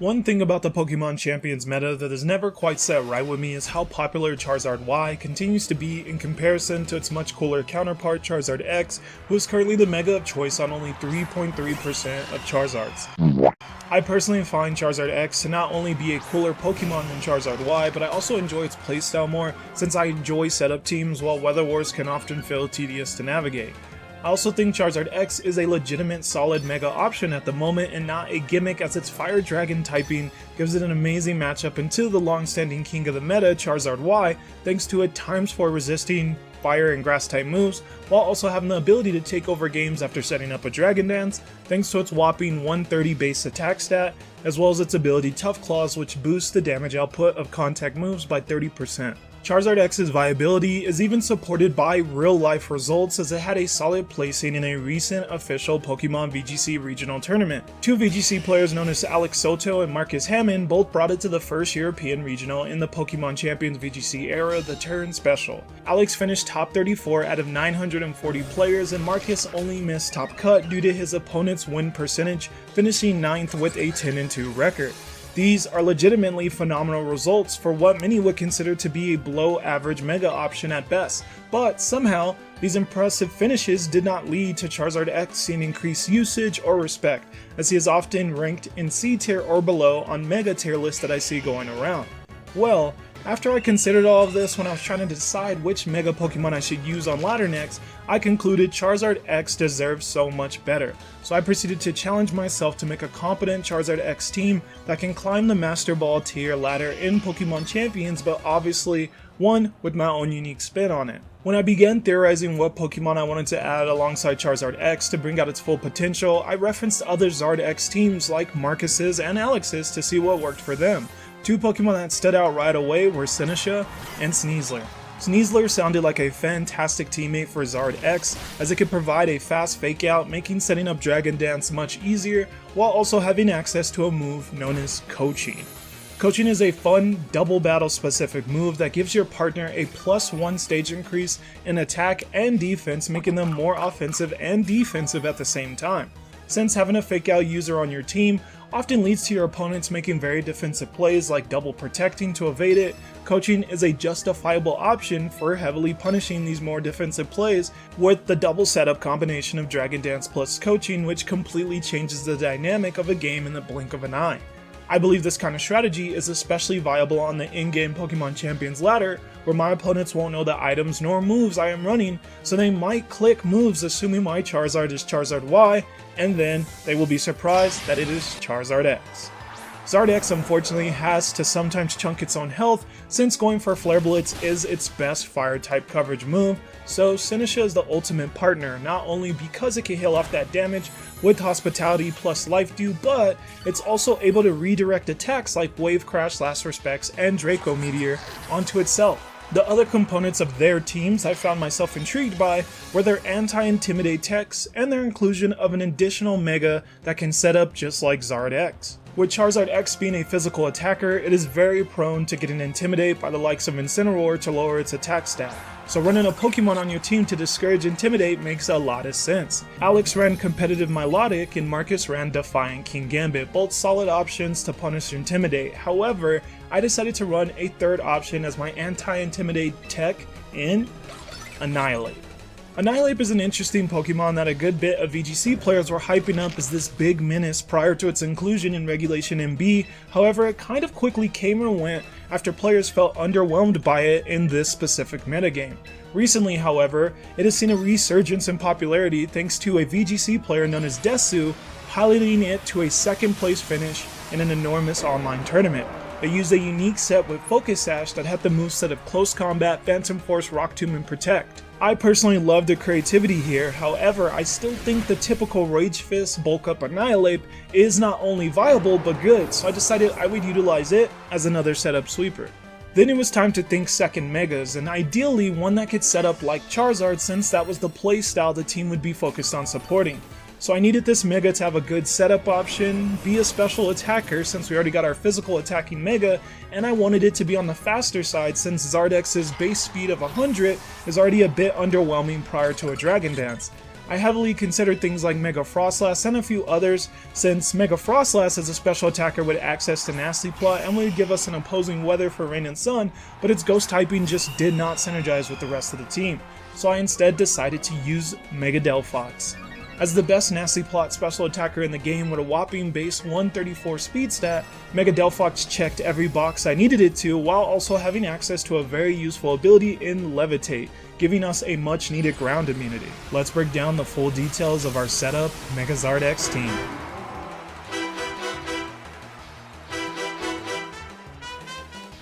One thing about the Pokemon Champions meta that has never quite set right with me is how popular Charizard Y continues to be in comparison to its much cooler counterpart Charizard X, who is currently the mega of choice on only 3.3% of Charizards. I personally find Charizard X to not only be a cooler Pokemon than Charizard Y, but I also enjoy its playstyle more since I enjoy setup teams while Weather Wars can often feel tedious to navigate. I also think Charizard X is a legitimate solid mega option at the moment and not a gimmick, as its Fire Dragon typing gives it an amazing matchup into the long-standing king of the meta, Charizard Y, thanks to it ×4 resisting fire and grass type moves, while also having the ability to take over games after setting up a Dragon Dance, thanks to its whopping 130 base attack stat, as well as its ability Tough Claws, which boosts the damage output of contact moves by 30%. Charizard X's viability is even supported by real-life results, as it had a solid placing in a recent official Pokemon VGC regional tournament. Two VGC players known as Alex Soto and Marcus Hammond both brought it to the first European regional in the Pokemon Champions VGC era, the Turn Special. Alex finished top 34 out of 940 players, and Marcus only missed top cut due to his opponent's win percentage, finishing 9th with a 10-2 record. These are legitimately phenomenal results for what many would consider to be a below average mega option at best, but somehow these impressive finishes did not lead to Charizard X seeing increased usage or respect, as he is often ranked in C tier or below on mega tier lists that I see going around. Well, after I considered all of this when I was trying to decide which mega Pokemon I should use on ladder next, I concluded Charizard X deserves so much better. So I proceeded to challenge myself to make a competent Charizard X team that can climb the Master Ball tier ladder in Pokemon Champions, but obviously one with my own unique spin on it. When I began theorizing what Pokemon I wanted to add alongside Charizard X to bring out its full potential, I referenced other Zard X teams like Marcus's and Alex's to see what worked for them. Two Pokemon that stood out right away were Sinistcha and Sneasler. Sneasler sounded like a fantastic teammate for Zard X, as it could provide a fast fake out, making setting up Dragon Dance much easier, while also having access to a move known as Coaching. Coaching is a fun, double battle specific move that gives your partner a +1 stage increase in attack and defense, making them more offensive and defensive at the same time. Since having a fake out user on your team often leads to your opponents making very defensive plays like double protecting to evade it, Coaching is a justifiable option for heavily punishing these more defensive plays with the double setup combination of Dragon Dance plus Coaching, which completely changes the dynamic of a game in the blink of an eye. I believe this kind of strategy is especially viable on the in-game Pokemon Champions ladder, where my opponents won't know the items nor moves I am running, so they might click moves assuming my Charizard is Charizard Y, and then they will be surprised that it is Charizard X. Zard X unfortunately has to sometimes chunk its own health, since going for Flare Blitz is its best fire type coverage move, so Sinistcha is the ultimate partner, not only because it can heal off that damage with Hospitality plus Life Dew, but it's also able to redirect attacks like Wave Crash, Last Respects, and Draco Meteor onto itself. The other components of their teams I found myself intrigued by were their anti-intimidate techs and their inclusion of an additional mega that can set up just like Zard X. With Charizard X being a physical attacker, it is very prone to getting intimidated by the likes of Incineroar to lower its attack stat, so running a Pokemon on your team to discourage Intimidate makes a lot of sense. Alex ran Competitive Milotic and Marcus ran Defiant Kingambit, both solid options to punish Intimidate. However, I decided to run a third option as my anti-Intimidate tech in Annihilate. Annihilate is an interesting Pokemon that a good bit of VGC players were hyping up as this big menace prior to its inclusion in Regulation MB, however it kind of quickly came and went after players felt underwhelmed by it in this specific metagame. Recently, however, it has seen a resurgence in popularity thanks to a VGC player known as Desu piloting it to a second place finish in an enormous online tournament. They used a unique set with Focus Sash that had the moveset of Close Combat, Phantom Force, Rock Tomb, and Protect. I personally love the creativity here, however, I still think the typical Rage Fist Bulk Up Annihilate is not only viable but good, so I decided I would utilize it as another setup sweeper. Then it was time to think second megas, and ideally one that could set up like Charizard, since that was the playstyle the team would be focused on supporting. So I needed this mega to have a good setup option, be a special attacker since we already got our physical attacking mega, and I wanted it to be on the faster side since Zard X's base speed of 100 is already a bit underwhelming prior to a Dragon Dance. I heavily considered things like Mega Frostlass and a few others, since Mega Frostlass is a special attacker with access to Nasty Plot and would give us an opposing weather for Rain and Sun, but its ghost typing just did not synergize with the rest of the team, so I instead decided to use Mega Delphox. As the best Nasty Plot special attacker in the game with a whopping base 134 speed stat, Mega Delphox checked every box I needed it to, while also having access to a very useful ability in Levitate, giving us a much needed ground immunity. Let's break down the full details of our setup Megazard X team.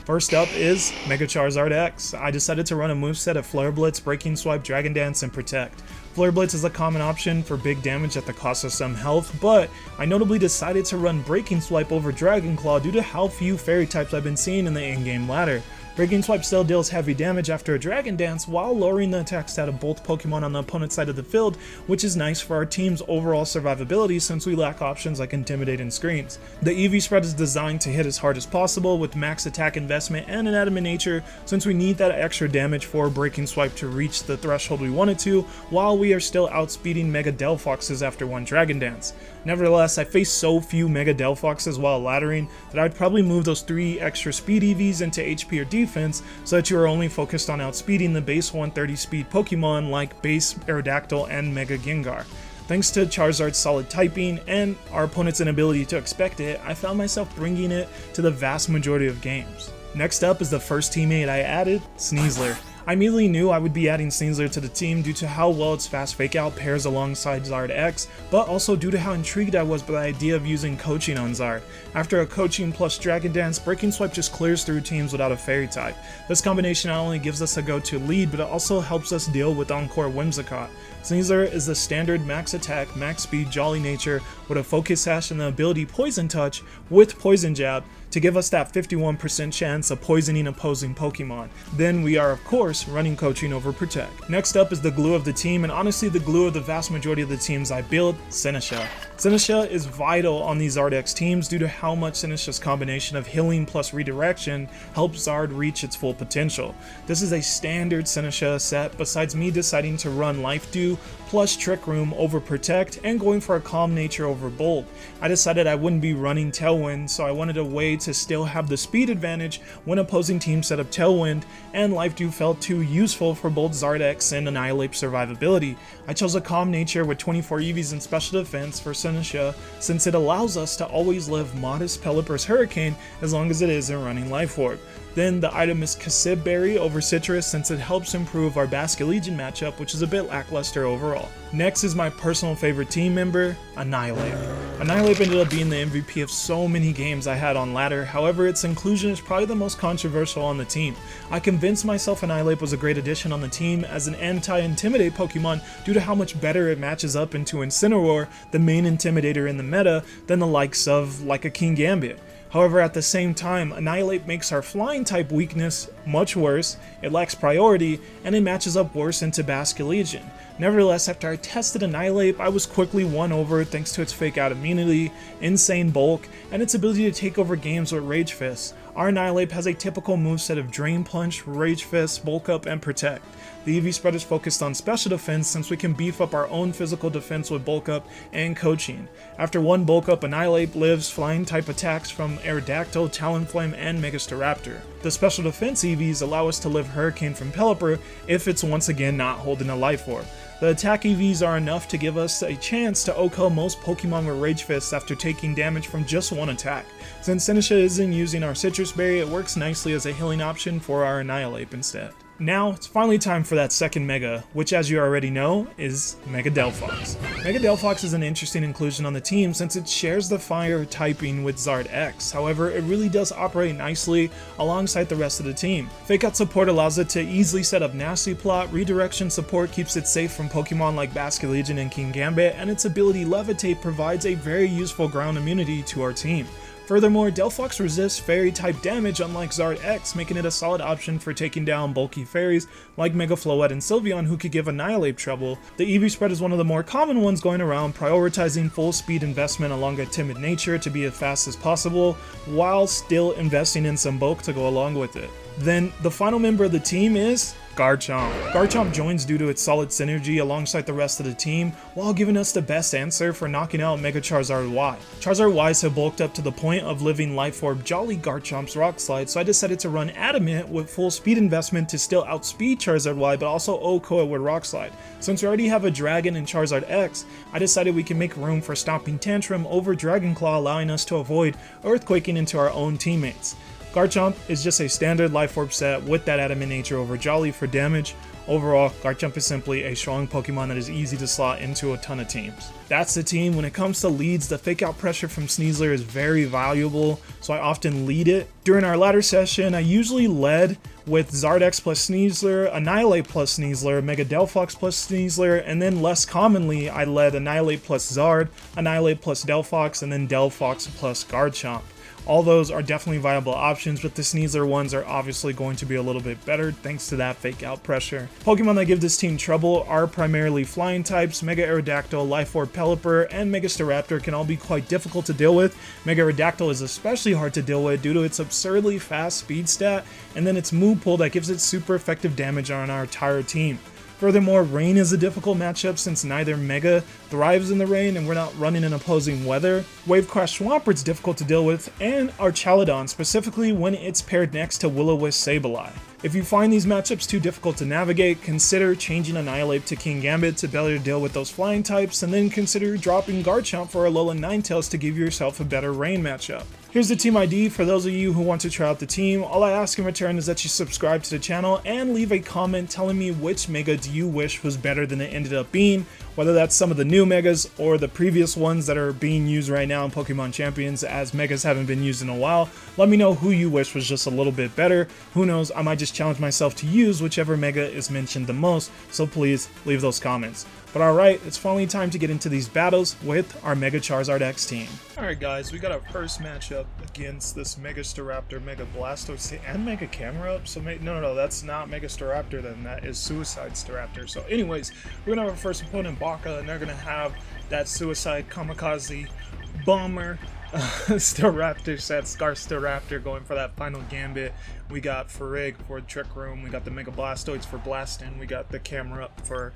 First up is Mega Charizard X. I decided to run a moveset of Flare Blitz, Breaking Swipe, Dragon Dance, and Protect. Flare Blitz is a common option for big damage at the cost of some health, but I notably decided to run Breaking Swipe over Dragon Claw due to how few fairy types I've been seeing in the in-game ladder. Breaking Swipe still deals heavy damage after a Dragon Dance while lowering the attack stat of both Pokemon on the opponent's side of the field, which is nice for our team's overall survivability since we lack options like Intimidate and Screens. The EV spread is designed to hit as hard as possible with max attack investment and an Adamant nature, since we need that extra damage for Breaking Swipe to reach the threshold we want it to, while we are still outspeeding Mega Delphoxes after one Dragon Dance. Nevertheless, I faced so few Mega Delphoxes while laddering that I'd probably move those 3 extra speed EVs into HP or defense so that you are only focused on outspeeding the base 130 speed Pokemon like base Aerodactyl and Mega Gengar. Thanks to Charizard's solid typing and our opponent's inability to expect it, I found myself bringing it to the vast majority of games. Next up is the first teammate I added, Sneasler. I immediately knew I would be adding Sneasler to the team due to how well its fast fake out pairs alongside Zard X, but also due to how intrigued I was by the idea of using coaching on Zard. After a coaching plus Dragon Dance, Breaking Swipe just clears through teams without a fairy type. This combination not only gives us a go-to lead, but it also helps us deal with Encore Whimsicott. Sneasler is the standard max attack, max speed, jolly nature with a focus sash and the ability Poison Touch with Poison Jab to give us that 51% chance of poisoning opposing Pokemon. Then we are of course running coaching over Protect. Next up is the glue of the team, and honestly the glue of the vast majority of the teams I build, Senesha. Senesha is vital on these Zard X teams due to how much Senesha's combination of healing plus redirection helps Zard reach its full potential. This is a standard Senesha set besides me deciding to run Life Dew plus Trick Room over Protect and going for a Calm Nature over Bolt. I decided I wouldn't be running Tailwind, so I wanted a way to still have the speed advantage when opposing teams set up Tailwind, and Life Dew felt too useful for both Zard X and Annihilate survivability. I chose a Calm Nature with 24 EVs and special defense for Senesha since it allows us to always live modest Pelipper's Hurricane as long as it isn't running Life Orb. Then the item is Kasib Berry over Citrus since it helps improve our Basculegion matchup, which is a bit lackluster overall. Next is my personal favorite team member, Annihilate. Annihilate ended up being the MVP of so many games I had on ladder, however its inclusion is probably the most controversial on the team. I convinced myself Annihilate was a great addition on the team as an anti-intimidate Pokemon due to how much better it matches up into Incineroar, the main intimidator in the meta, than the likes of like a King Gambit. However, at the same time, Annihilate makes our flying type weakness much worse, it lacks priority, and it matches up worse into Basculegion. Nevertheless, after I tested Annihilate, I was quickly won over thanks to its fake out immunity, insane bulk, and its ability to take over games with Rage Fist. Our Annihilate has a typical moveset of Drain Punch, Rage Fist, Bulk Up, and Protect. The EV spread is focused on special defense since we can beef up our own physical defense with Bulk Up and Coaching. After one Bulk Up, Annihilate lives flying type attacks from Aerodactyl, Talonflame, and Megastaraptor. The special defense EVs allow us to live Hurricane from Pelipper if it's once again not holding a Life Orb. The attack EVs are enough to give us a chance to OHKO most Pokemon with Rage Fists after taking damage from just one attack. Since Senesha isn't using our Citrus Berry, it works nicely as a healing option for our Annihilate instead. Now, it's finally time for that second Mega, which as you already know, is Mega Delphox. Mega Delphox is an interesting inclusion on the team since it shares the fire typing with Zard X, however it really does operate nicely alongside the rest of the team. Fake Out support allows it to easily set up Nasty Plot, redirection support keeps it safe from Pokemon like Basculegion and King Gambit, and its ability Levitate provides a very useful ground immunity to our team. Furthermore, Delphox resists fairy type damage unlike Zard X, making it a solid option for taking down bulky fairies like Mega Floette and Sylveon who could give Annihilate trouble. The EV spread is one of the more common ones going around, prioritizing full speed investment along a timid nature to be as fast as possible, while still investing in some bulk to go along with it. Then the final member of the team is Garchomp. Garchomp joins due to its solid synergy alongside the rest of the team, while giving us the best answer for knocking out Mega Charizard Y. Charizard Ys have bulked up to the point of living Life Orb Jolly Garchomp's Rock Slide, so I decided to run Adamant with full speed investment to still outspeed Charizard Y, but also OHKO it with Rock Slide. Since we already have a Dragon in Charizard X, I decided we can make room for Stomping Tantrum over Dragon Claw, allowing us to avoid Earthquaking into our own teammates. Garchomp is just a standard Life Orb set with that Adamant nature over Jolly for damage. Overall, Garchomp is simply a strong Pokemon that is easy to slot into a ton of teams. That's the team. When it comes to leads, the fake out pressure from Sneasler is very valuable, so I often lead it. During our ladder session, I usually led with Zardex plus Sneasler, Annihilate plus Sneasler, Mega Delphox plus Sneasler, and then less commonly, I led Annihilate plus Zard, Annihilate plus Delphox, and then Delphox plus Garchomp. All those are definitely viable options, but the Sneasler ones are obviously going to be a little bit better thanks to that fake out pressure. Pokemon that give this team trouble are primarily flying types. Mega Aerodactyl, Life Orb Pelipper, and Mega Staraptor can all be quite difficult to deal with. Mega Aerodactyl is especially hard to deal with due to its absurdly fast speed stat, and then its Moo Pull that gives it super effective damage on our entire team. Furthermore, rain is a difficult matchup since neither Mega thrives in the rain and we're not running in opposing weather. Wave Crash Swampert's difficult to deal with, and our Chaladon, specifically when it's paired next to Will-O-Wisp Sableye. If you find these matchups too difficult to navigate, consider changing Annihilate to King Gambit to better deal with those flying types, and then consider dropping Garchomp for Alolan Ninetales to give yourself a better rain matchup. Here's the team ID for those of you who want to try out the team. All I ask in return is that you subscribe to the channel and leave a comment telling me which Mega do you wish was better than it ended up being, whether that's some of the new Megas or the previous ones that are being used right now in Pokemon Champions, as Megas haven't been used in a while. Let me know who you wish was just a little bit better. Who knows, I might just challenge myself to use whichever Mega is mentioned the most, so please leave those comments. But alright, it's finally time to get into these battles with our Mega Charizard X team. Alright guys, we got our first matchup against this Mega Staraptor, Mega Blastoise, and Mega Camerupt. So no, that's not Mega Staraptor then, that is Suicide Staraptor. So anyways, we're gonna have our first opponent, Baka, and they're gonna have that Suicide Kamikaze Bomber Staraptor set, Scar Staraptor going for that final gambit. We got Farig for Trickroom, we got the Mega Blastoise for Blastin, we got the Camerupt for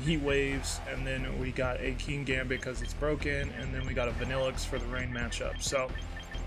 Heat Waves, and then we got a King Gambit because it's broken, and then we got a Vanillix for the rain matchup. So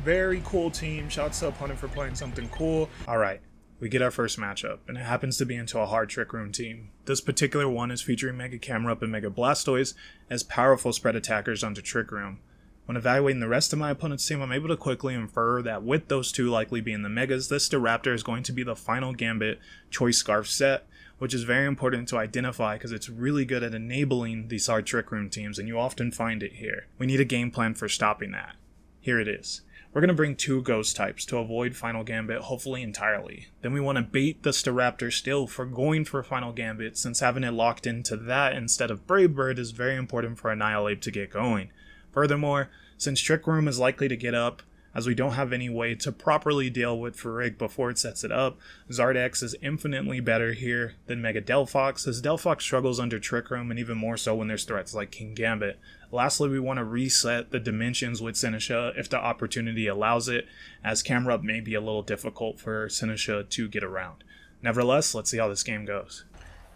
very cool team. Shouts to opponent for playing something cool. Alright, we get our first matchup, and it happens to be into a hard Trick Room team. This particular one is featuring Mega Camerupt and Mega Blastoise as powerful spread attackers onto Trick Room. When evaluating the rest of my opponent's team, I'm able to quickly infer that with those two likely being the Megas, this Staraptor is going to be the final Gambit Choice Scarf set, which is very important to identify because it's really good at enabling these hard Trick Room teams, and you often find it here. We need a game plan for stopping that. Here it is. We're going to bring two Ghost types to avoid Final Gambit, hopefully entirely. Then we want to bait the Staraptor still for going for Final Gambit, since having it locked into that instead of Brave Bird is very important for Annihilate to get going. Furthermore, since Trick Room is likely to get up, as we don't have any way to properly deal with Farig before it sets it up, Zardex is infinitely better here than Mega Delphox, as Delphox struggles under Trick Room and even more so when there's threats like King Gambit. Lastly, we want to reset the dimensions with Senesha if the opportunity allows it, as Camerupt may be a little difficult for Senesha to get around. Nevertheless, let's see how this game goes.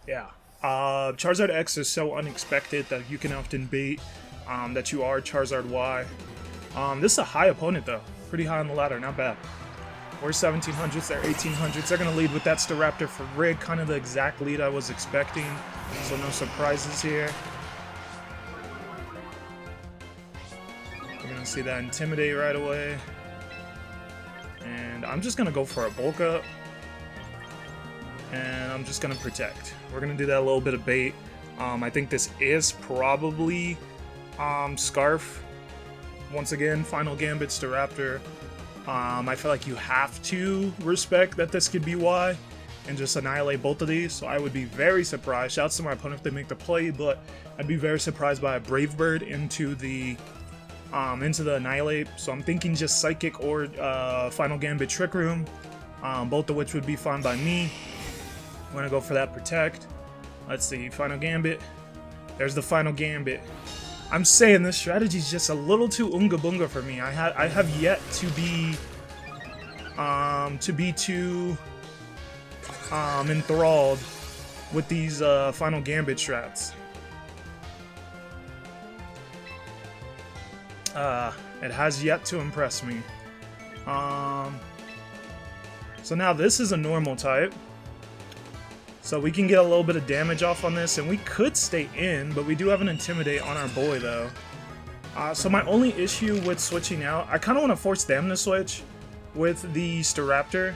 Yeah, Charizard X is so unexpected that you can often bait that you are Charizard Y. This is a high opponent though, pretty high on the ladder, not bad. We're 1700s, they're 1800s. They're gonna lead with that Staraptor for Rig, kind of the exact lead I was expecting, so no surprises here. We're gonna see that Intimidate right away. And I'm just gonna go for a bulk up. And I'm just gonna protect. We're gonna do that little bit of bait. I think this is probably Scarf. Once again, Final Gambit Staraptor. I feel like you have to respect that this could be Y and just annihilate both of these. So I would be very surprised. Shouts to my opponent if they make the play, but I'd be very surprised by a Brave Bird into the Annihilate. So I'm thinking just Psychic or Final Gambit Trick Room, both of which would be fine by me. I'm gonna go for that Protect. Let's see, Final Gambit. There's the Final Gambit. I'm saying this strategy is just a little too unga bunga for me. I have yet to be too enthralled with these final Gambit strats. It has yet to impress me. So now this is a normal type. So we can get a little bit of damage off on this, and we could stay in, but we do have an Intimidate on our boy though. So my only issue with switching out, I kind of want to force them to switch with the Staraptor.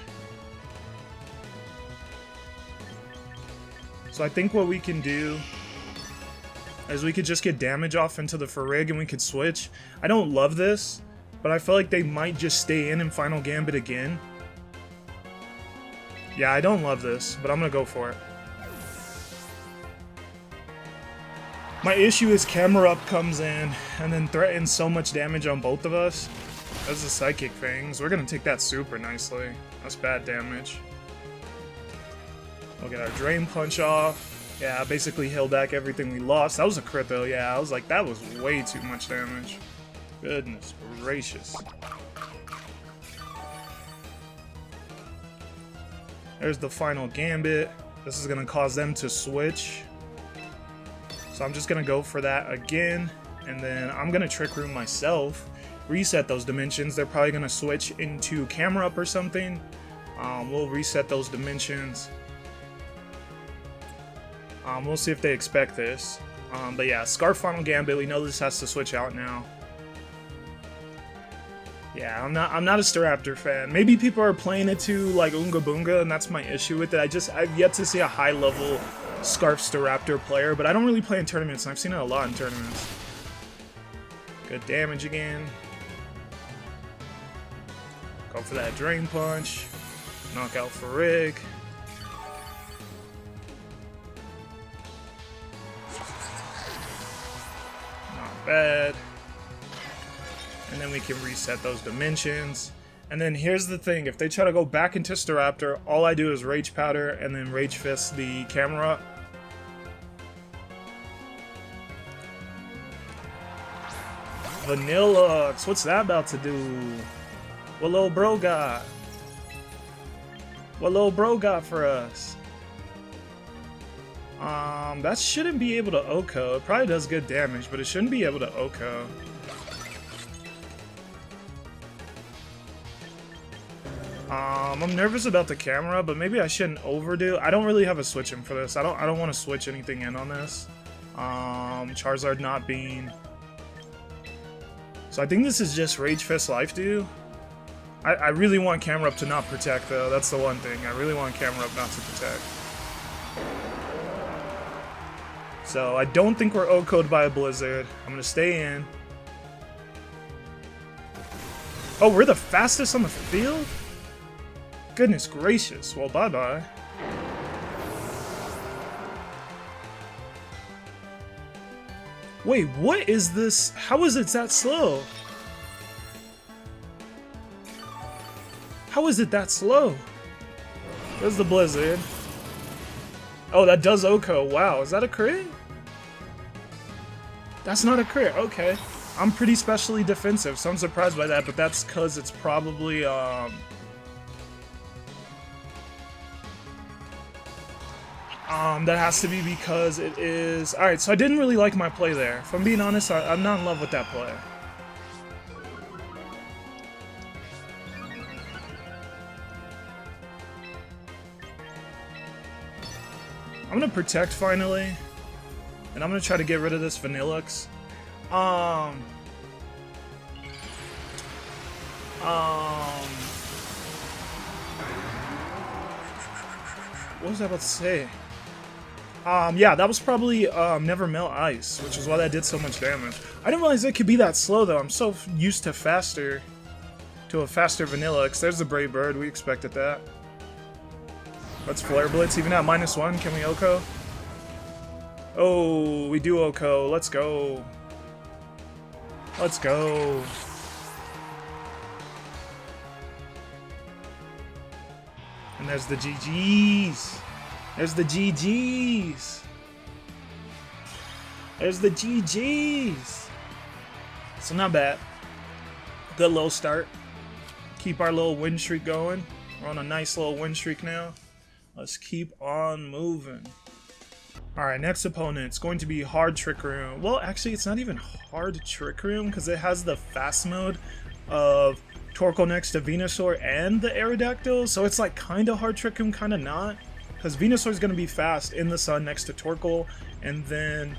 So I think what we can do is we could just get damage off into the Farrig and we could switch. I don't love this, but I feel like they might just stay in Final Gambit again. Yeah, I don't love this, but I'm gonna go for it. My issue is Camera Up comes in and then threatens so much damage on both of us. That's the Psychic Fangs. We're gonna take that super nicely. That's bad damage. We'll get our Drain Punch off. Yeah, basically heal back everything we lost. That was a crit though, yeah. I was like, that was way too much damage. Goodness gracious. There's the final Gambit. This is gonna cause them to switch. So I'm just gonna go for that again. And then I'm gonna Trick Room myself. Reset those dimensions. They're probably gonna switch into Camera Up or something. We'll reset those dimensions. We'll see if they expect this. But yeah, Scarf Final Gambit, we know this has to switch out now. Yeah, I'm not a Staraptor fan. Maybe people are playing it too like Oonga Boonga, and that's my issue with it. I've yet to see a high level Scarf Staraptor player, but I don't really play in tournaments, and I've seen it a lot in tournaments. Good damage again. Go for that Drain Punch. Knock out Farrig. Bad. And then we can reset those dimensions. And then here's the thing, if they try to go back into Staraptor, all I do is Rage Powder and then Rage Fist the camera. Vanillux, what's that about to do? What little bro got? What little bro got for us? That shouldn't be able to OHKO. It probably does good damage, but it shouldn't be able to OHKO. I'm nervous about the camera, but maybe I shouldn't overdo. I don't really have a switch in for this. I don't want to switch anything in on this. Charizard not being. So I think this is just Rage Fist Life Dew. I really want Camera Up to not protect though. That's the one thing. I really want Camera Up not to protect. So I don't think we're OHKO'd by a Blizzard. I'm gonna stay in. Oh, we're the fastest on the field? Goodness gracious. Well, bye-bye. Wait, what is this? How is it that slow? How is it that slow? There's the Blizzard. Oh, that does OHKO. Wow, is that a crit? That's not a crit. Okay. I'm pretty specially defensive, so I'm surprised by that, but that's because it's probably, that has to be because it is... Alright, so I didn't really like my play there. If I'm being honest, I'm not in love with that play. I'm gonna protect finally, and I'm gonna try to get rid of this Vanillux. What was I about to say? Yeah, that was probably Never Melt Ice, which is why that did so much damage. I didn't realize it could be that slow though. I'm so used to a faster Vanillux. There's the Brave Bird. We expected that. Let's Flare Blitz, even at -1. Can we OHKO? Oh, we do OHKO. Let's go. Let's go. And there's the GGs. There's the GGs. There's the GGs. So not bad. Good little start. Keep our little win streak going. We're on a nice little win streak now. Let's keep on moving. Alright, next opponent, it's going to be hard Trick Room. Well, actually, it's not even hard Trick Room because it has the fast mode of Torkoal next to Venusuar and the Aerodactyl, so it's like kind of hard Trick Room, kind of not. Because Venusaur is going to be fast in the sun next to Torkoal, and then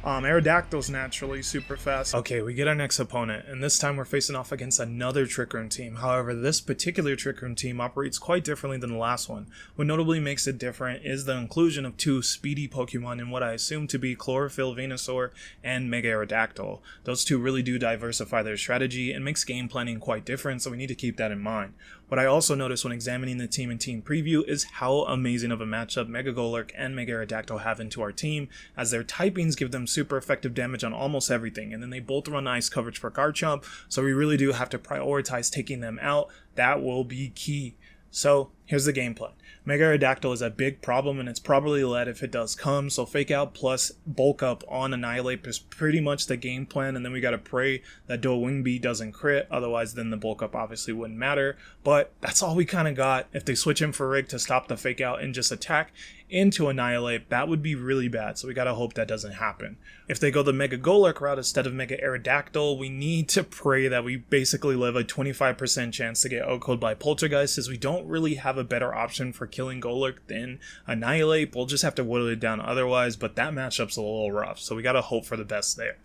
Aerodactyl's naturally super fast. Okay, we get our next opponent, and this time we're facing off against another Trick Room team. However, this particular Trick Room team operates quite differently than the last one. What notably makes it different is the inclusion of two speedy Pokemon in what I assume to be Chlorophyll Venusaur and Mega Aerodactyl. Those two really do diversify their strategy and makes game planning quite different, so we need to keep that in mind. What I also noticed when examining the team in Team Preview is how amazing of a matchup Mega Golurk and Mega Aerodactyl have into our team, as their typings give them super effective damage on almost everything, and then they both run ice coverage for Garchomp, so we really do have to prioritize taking them out. That will be key. So here's the game plan. Mega Aerodactyl is a big problem, and it's probably lead if it does come, so Fake Out plus Bulk Up on Annihilate is pretty much the game plan, and then we gotta pray that Dual Wing Beat doesn't crit, otherwise then the Bulk Up obviously wouldn't matter, but that's all we kinda got. If they switch in for Rig to stop the Fake Out and just attack into Annihilate, that would be really bad, so we gotta hope that doesn't happen. If they go the Mega Golurk route instead of Mega Aerodactyl, we need to pray that we basically live a 25% chance to get O-Code by Poltergeist, as we don't really have a better option for killing Golurk than Annihilate. We'll just have to whittle it down otherwise, but that matchup's a little rough, so we gotta hope for the best there.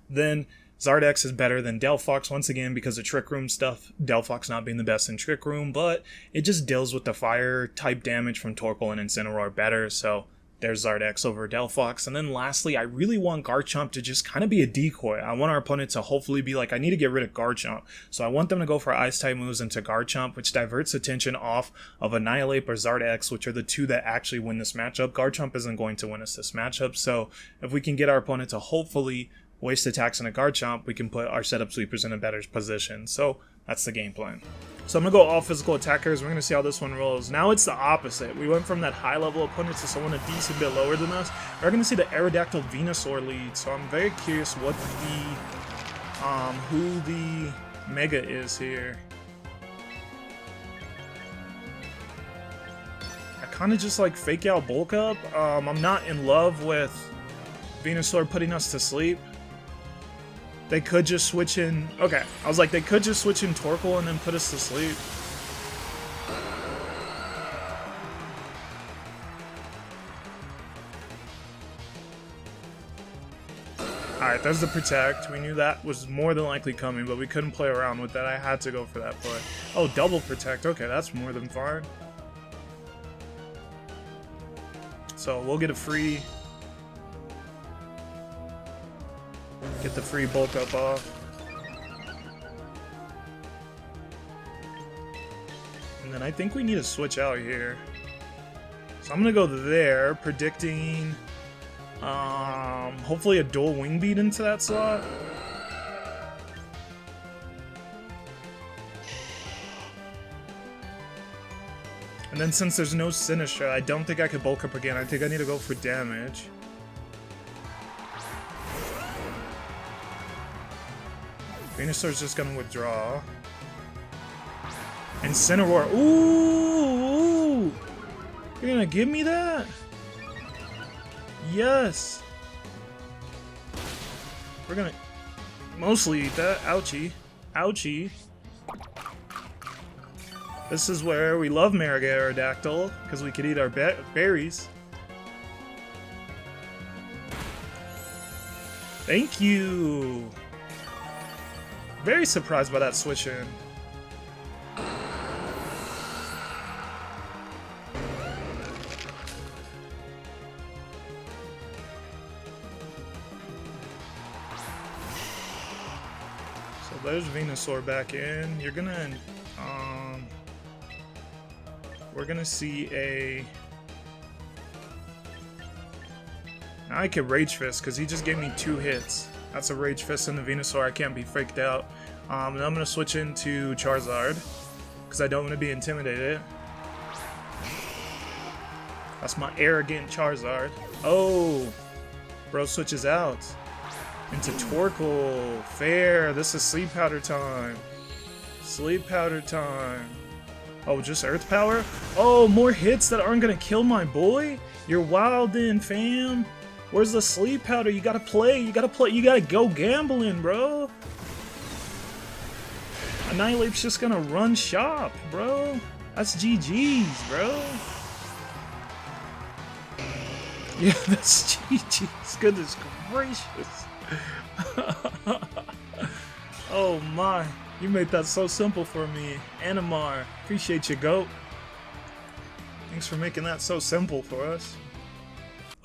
Then Charizard X is better than Delphox once again because of Trick Room stuff, Delphox not being the best in Trick Room, but it just deals with the fire type damage from Torkoal and Incineroar better, so there's Charizard X over Delphox. And then lastly, I really want Garchomp to just kind of be a decoy. I want our opponent to hopefully be like, I need to get rid of Garchomp, so I want them to go for ice type moves into Garchomp, which diverts attention off of Annihilate or Charizard X, which are the two that actually win this matchup. Garchomp isn't going to win us this matchup, so if we can get our opponent to hopefully waste attacks on a Garchomp, we can put our setup sweepers in a better position. So that's the game plan. So I'm going to go all physical attackers. We're going to see how this one rolls. Now it's the opposite. We went from that high level opponent to someone a decent bit lower than us. We're going to see the Aerodactyl Venusaur lead. So I'm very curious what who the Mega is here. I kind of just like Fake Out Bulk Up. I'm not in love with Venusaur putting us to sleep. They could just switch in... Okay, I was like, they could just switch in Torkoal and then put us to sleep. Alright, there's the Protect. We knew that was more than likely coming, but we couldn't play around with that. I had to go for that play. Oh, double Protect. Okay, that's more than fine. So we'll get a free... Get the free Bulk Up off. And then I think we need to switch out here. So I'm going to go there, predicting hopefully a Dual Wing Beat into that slot. And then since there's no Sinistra, I don't think I could Bulk Up again. I think I need to go for damage. Venusaur's just gonna withdraw. Incineroar. Ooh! You're gonna give me that? Yes! We're gonna mostly eat that. Ouchie. Ouchie. This is where we love Mega Aerodactyl, because we could eat our berries. Thank you! Very surprised by that switch in. So there's Venusaur back in. You're gonna, we're gonna see a... Now I could Rage Fist, because he just gave me 2 hits. That's a Rage Fist in the Venusaur. I can't be faked out. And I'm going to switch into Charizard, because I don't want to be intimidated. That's my arrogant Charizard. Oh! Bro switches out. Into Torkoal. Fair. This is Sleep Powder time. Sleep Powder time. Oh, just Earth Power? Oh, more hits that aren't gonna kill my boy? You're wildin', fam. Where's the sleep powder? You gotta play, you gotta go gambling, bro. Annihilate's just gonna run shop, bro. That's GG's, bro. Yeah, that's GG's. Goodness gracious. Oh my. You made that so simple for me. Animar. Appreciate you, GOAT. Thanks for making that so simple for us.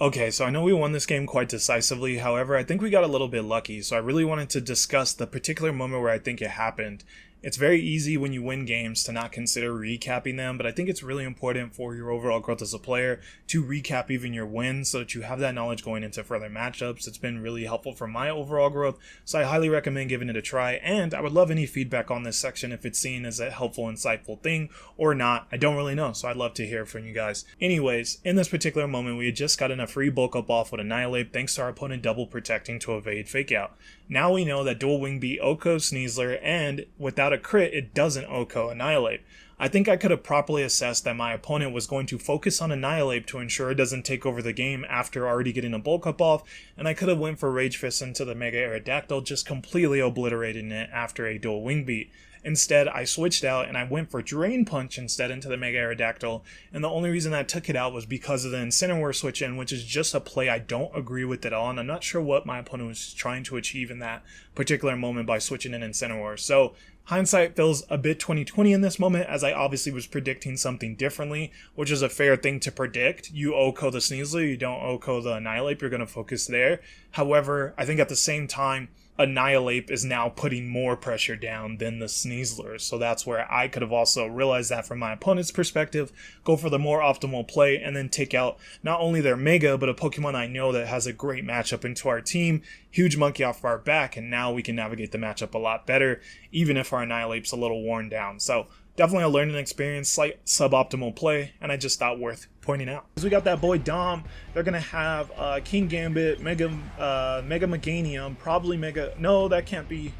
Okay, so I know we won this game quite decisively, however, I think we got a little bit lucky, so I really wanted to discuss the particular moment where I think it happened. It's very easy when you win games to not consider recapping them, but I think it's really important for your overall growth as a player to recap even your wins so that you have that knowledge going into further matchups. It's been really helpful for my overall growth, so I highly recommend giving it a try, and I would love any feedback on this section if it's seen as a helpful, insightful thing or not. I don't really know, so I'd love to hear from you guys. Anyways, in this particular moment, we had just gotten a free bulk up off with Annihilate thanks to our opponent double protecting to evade Fake Out. Now we know that Dual Wing beat Oko Sneasler, and without a crit, it doesn't Oko Annihilate. I think I could have properly assessed that my opponent was going to focus on Annihilate to ensure it doesn't take over the game after already getting a bulk up off, and I could have went for Rage Fist into the Mega Aerodactyl, just completely obliterating it after a Dual Wing beat. Instead, I switched out and I went for Drain Punch instead into the Mega Aerodactyl, and the only reason that took it out was because of the Incineroar switch in, which is just a play I don't agree with at all, and I'm not sure what my opponent was trying to achieve in that particular moment by switching in Incineroar. So, hindsight feels a bit 2020 in this moment, as I obviously was predicting something differently, which is a fair thing to predict. You Oko the Sneasler, you don't Oko the Annihilate, you're going to focus there. However, I think at the same time, Annihilate is now putting more pressure down than the Sneasler, so that's where I could have also realized that from my opponent's perspective, go for the more optimal play, and then take out not only their Mega, but a Pokemon I know that has a great matchup into our team, huge monkey off our back, and now we can navigate the matchup a lot better, even if our Annihilate's a little worn down. So definitely a learning experience, slight suboptimal play, and I just thought worth pointing out. So we got that boy Dom. They're gonna have King Gambit, Mega Meganium, probably Mega. No, that can't be.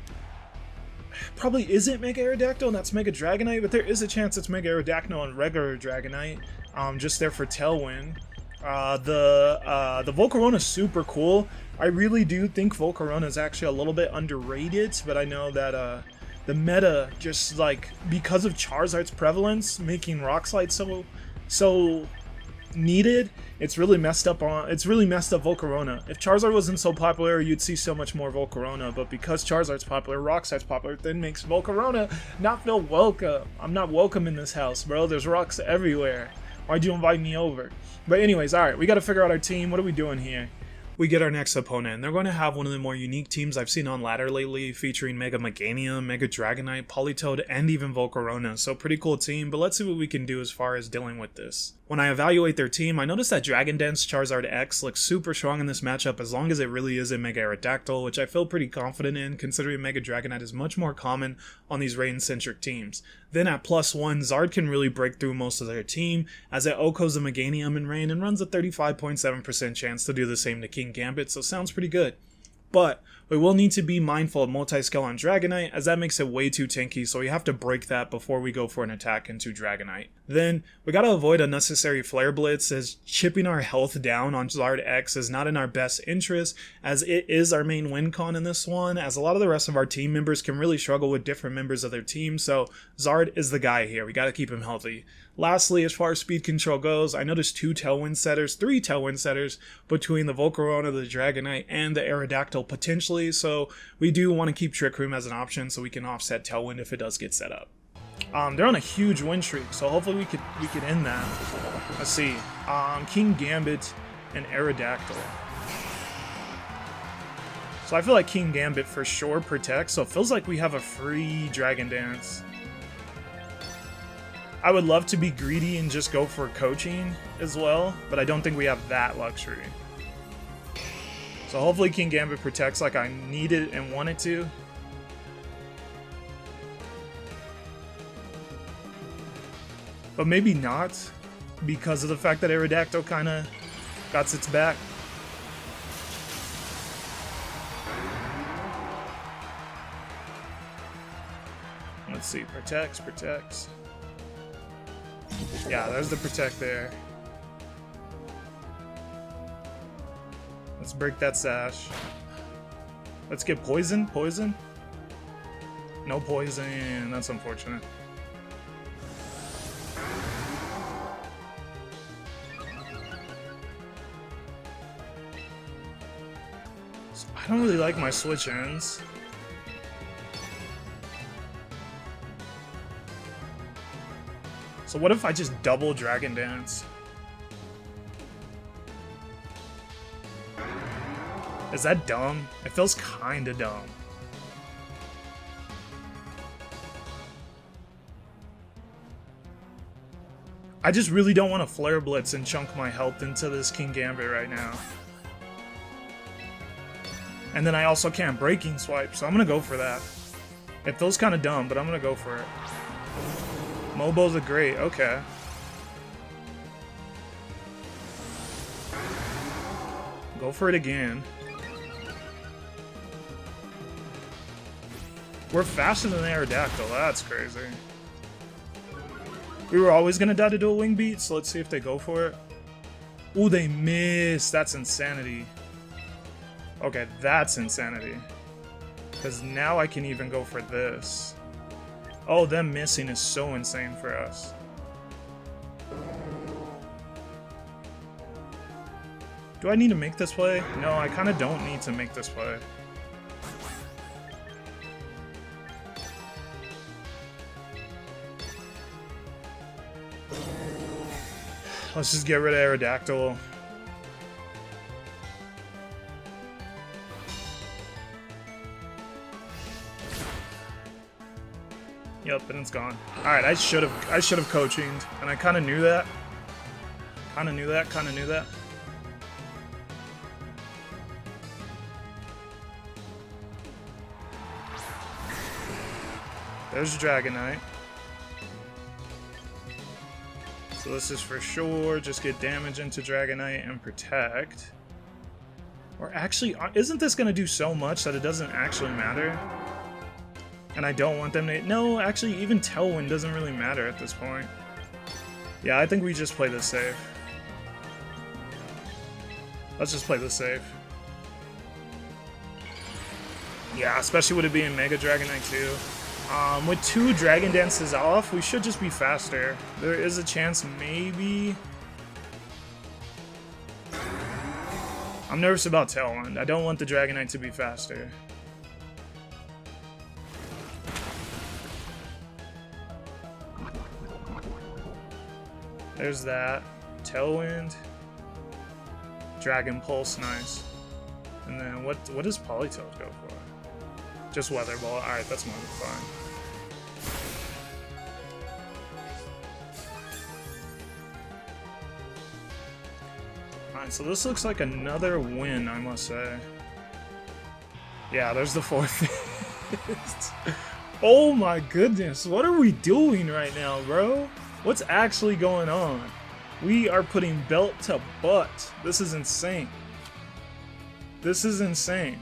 Probably isn't Mega Aerodactyl, and that's Mega Dragonite. But there is a chance it's Mega Aerodactyl and regular Dragonite. Just there for Tailwind. The Volcarona is super cool. I really do think Volcarona is actually a little bit underrated, but I know that the meta, just like because of Charizard's prevalence, making Rock Slide so needed, it's really messed up Volcarona. If Charizard wasn't so popular, you'd see so much more Volcarona, but because Charizard's popular, Rock Slide's popular, then makes Volcarona not feel welcome. I'm not welcome in this house, bro. There's rocks everywhere. Why'd you invite me over? But anyways, alright, we gotta figure out our team. What are we doing here? We get our next opponent, and they're going to have one of the more unique teams I've seen on ladder lately, featuring Mega Meganium, Mega Dragonite, Politoed, and even Volcarona, so pretty cool team, but let's see what we can do as far as dealing with this. When I evaluate their team, I notice that Dragon Dance Charizard X looks super strong in this matchup as long as it really is a Mega Aerodactyl, which I feel pretty confident in considering Mega Dragonite is much more common on these rain-centric teams. Then at +1, Zard can really break through most of their team as it Okos the Meganium in rain and runs a 35.7% chance to do the same to King Gambit, so sounds pretty good. But we will need to be mindful of multi-scale on Dragonite, as that makes it way too tanky, so we have to break that before we go for an attack into Dragonite. Then, we gotta avoid unnecessary Flare Blitz, as chipping our health down on Zard X is not in our best interest, as it is our main win con in this one, as a lot of the rest of our team members can really struggle with different members of their team, so Zard is the guy here, we gotta keep him healthy. Lastly, as far as speed control goes, I noticed three Tailwind setters between the Volcarona, the Dragonite, and the Aerodactyl potentially, so we do want to keep Trick Room as an option so we can offset Tailwind if it does get set up. They're on a huge win streak, so hopefully we could end that. Let's see. King Gambit and Aerodactyl. So I feel like King Gambit for sure protects, so it feels like we have a free Dragon Dance. I would love to be greedy and just go for coaching as well, but I don't think we have that luxury. So hopefully King Gambit protects like I needed and wanted to. But maybe not, because of the fact that Aerodactyl kind of got its back. Let's see, protects. Yeah, there's the protect there. Let's break that sash. Let's get poison. Poison? No poison. That's unfortunate. So I don't really like my switch ends. So what if I just double Dragon Dance? Is that dumb? It feels kinda dumb. I just really don't want to Flare Blitz and chunk my health into this King Gambit right now. And then I also can't Breaking Swipe, so I'm gonna go for that. It feels kinda dumb, but I'm gonna go for it. Mobo's a great, okay. Go for it again. We're faster than Aerodactyl, that's crazy. We were always gonna die to Dual Wing Beat, so let's see if they go for it. Ooh, they missed, that's insanity. Okay, that's insanity. Because now I can even go for this. Oh, them missing is so insane for us. Do I need to make this play? No, I kind of don't need to make this play. Let's just get rid of Aerodactyl. Yep, and it's gone. Alright, I should have coachinged, and I kinda knew that. Kinda knew that. There's Dragonite. So this is for sure, just get damage into Dragonite and protect. Or actually, isn't this gonna do so much that it doesn't actually matter? And I don't want them to... No, actually, even Tailwind doesn't really matter at this point. Yeah, I think we just play this safe. Let's just play this safe. Yeah, especially with it being Mega Dragonite too. With 2 Dragon Dances off, we should just be faster. There is a chance maybe... I'm nervous about Tailwind. I don't want the Dragonite to be faster. There's that. Tailwind. Dragon Pulse, nice. And then what does Politoed go for? Just Weather Ball. Alright, that's more than fine. Alright, so this looks like another win, I must say. Yeah, there's the 4th. Oh my goodness, what are we doing right now, bro? What's actually going on? We are putting belt to butt. This is insane. This is insane.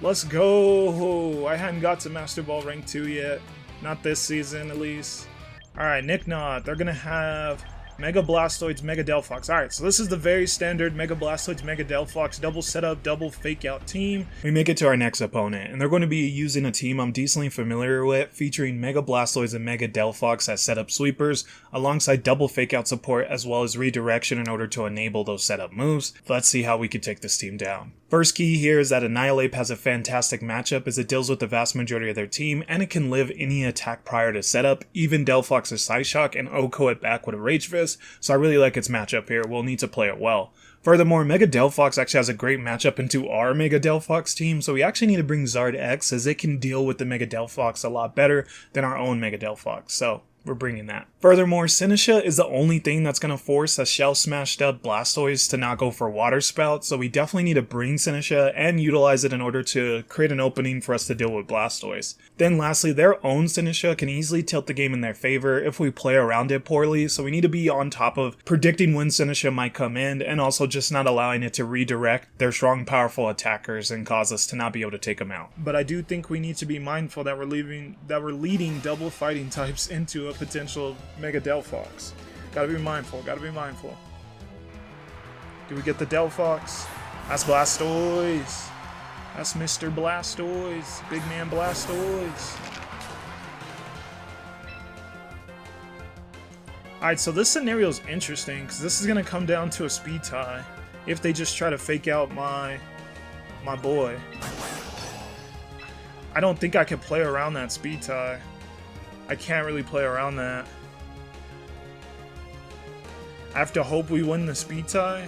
Let's go. I hadn't got to Master Ball rank 2 yet. Not this season, at least. Alright, Nick Nod. They're gonna have Mega Blastoise, Mega Delphox. Alright, so this is the very standard Mega Blastoise, Mega Delphox double setup, double fake out team. We make it to our next opponent, and they're going to be using a team I'm decently familiar with, featuring Mega Blastoise and Mega Delphox as setup sweepers, alongside double fake out support as well as redirection in order to enable those setup moves. Let's see how we can take this team down. First key here is that Annihilate has a fantastic matchup as it deals with the vast majority of their team, and it can live any attack prior to setup, even Delphox's Psyshock, and Oko it back with a Rage Fist, so I really like its matchup here. We'll need to play it well. Furthermore, Mega Delphox actually has a great matchup into our Mega Delphox team, so we actually need to bring Zard X as it can deal with the Mega Delphox a lot better than our own Mega Delphox, so we're bringing that. Furthermore, Sinistcha is the only thing that's going to force a shell smashed up Blastoise to not go for Water Spout, so we definitely need to bring Sinistcha and utilize it in order to create an opening for us to deal with Blastoise. Then lastly, their own Sinistcha can easily tilt the game in their favor if we play around it poorly, so we need to be on top of predicting when Sinistcha might come in, and also just not allowing it to redirect their strong, powerful attackers and cause us to not be able to take them out. But I do think we need to be mindful that we're leading double fighting types into a potential Mega Delphox. Gotta be mindful, gotta be mindful. Do we get the Delphox? That's Blastoise. That's Mr. Blastoise. Big man Blastoise. Alright, so this scenario is interesting because this is going to come down to a speed tie if they just try to fake out my boy. I don't think I can play around that speed tie. I can't really play around that. I have to hope we win the speed tie.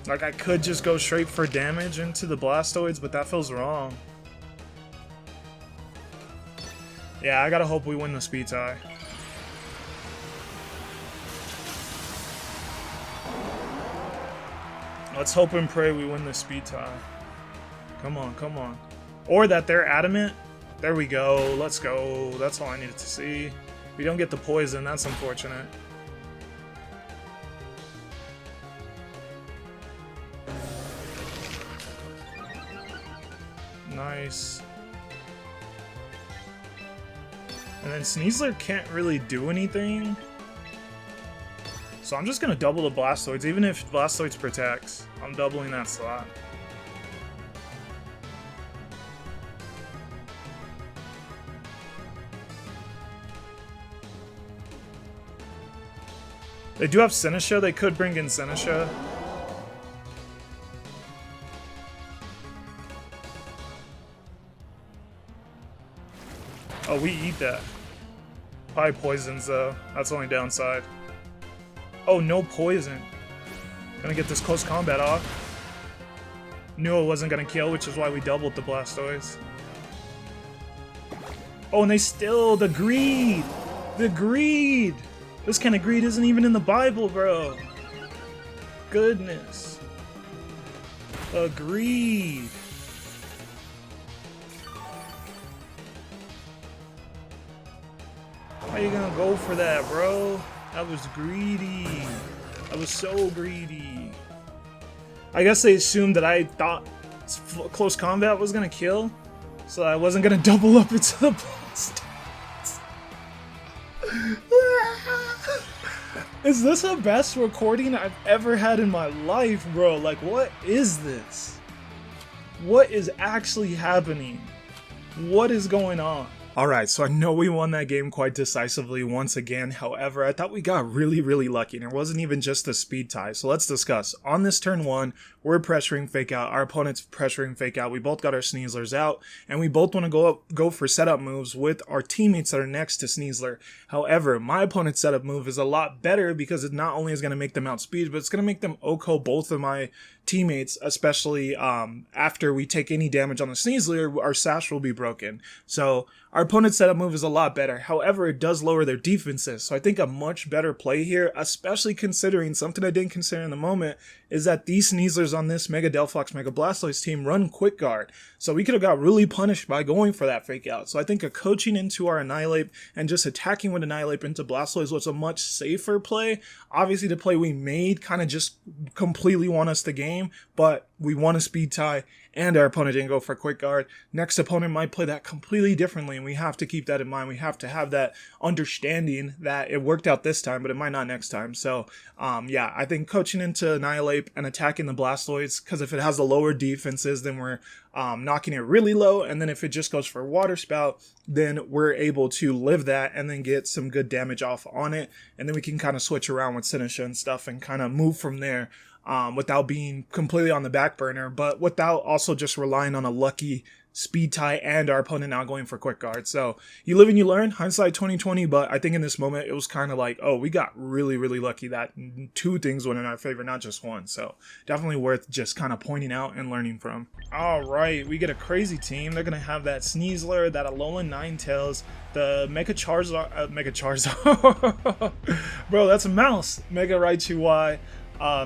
Like, I could just go straight for damage into the Blastoids, but that feels wrong. Yeah, I gotta hope we win the speed tie. Let's hope and pray we win the speed tie. Come on, come on. Or that they're adamant. There we go. Let's go. That's all I needed to see. If we don't get the poison, that's unfortunate. Nice. And then Sneasler can't really do anything. So I'm just going to double the Blastoids. Even if Blastoids protects, I'm doubling that slot. They do have Senesha. They could bring in Senesha. Oh, we eat that. Probably poisons though. That's the only downside. Oh, no poison. Gonna get this close combat off. Knew it wasn't gonna kill, which is why we doubled the Blastoise. Oh, and they still, the greed! The greed! This kind of greed isn't even in the Bible, bro. Goodness. The greed. How you gonna go for that, bro? That was greedy. I was so greedy. I guess they assumed that I thought close combat was gonna kill, so I wasn't gonna double up into the blast. Is this the best recording I've ever had in my life, bro? Like, what is this? What is actually happening? What is going on? Alright, so I know we won that game quite decisively once again. However, I thought we got really lucky, and it wasn't even just a speed tie. So let's discuss. On this turn 1, we're pressuring fake out. Our opponent's pressuring fake out. We both got our Sneaslers out, and we both want to go for setup moves with our teammates that are next to Sneasler. However, my opponent's setup move is a lot better because it not only is going to make them outspeed, but it's going to make them OHKO both of my teammates, especially after we take any damage on the Sneasler, our sash will be broken. So our opponent's setup move is a lot better. However, it does lower their defenses. So I think a much better play here, especially considering something I didn't consider in the moment, is that these Sneaslers on this Mega Delphox, Mega Blastoise team run Quick Guard. So we could have got really punished by going for that fake out. So I think a coaching into our Annihilate and just attacking with Annihilate into Blastoise was a much safer play. Obviously the play we made kind of just completely won us the game, but we won a speed tie and our opponent didn't go for Quick Guard. Next opponent might play that completely differently, and we have to keep that in mind. We have to have that understanding that it worked out this time, but it might not next time. So yeah, I think coaching into Annihilate and attacking the Blastoise, because if it has the lower defenses, then we're knocking it really low, and then if it just goes for Water Spout, then we're able to live that and then get some good damage off on it, and then we can kind of switch around with Senesha and stuff and kind of move from there. Without being completely on the back burner, but without also just relying on a lucky speed tie and our opponent now going for Quick Guard. So you live and you learn, hindsight 2020, but I think in this moment it was kind of like, oh, we got really lucky that 2 things went in our favor, not just 1. So definitely worth just kind of pointing out and learning from. All right, we get a crazy team. They're going to have that Sneasler, that Alolan Ninetales, the Mega Charizard, bro, that's a mouse, Mega Raichu Y,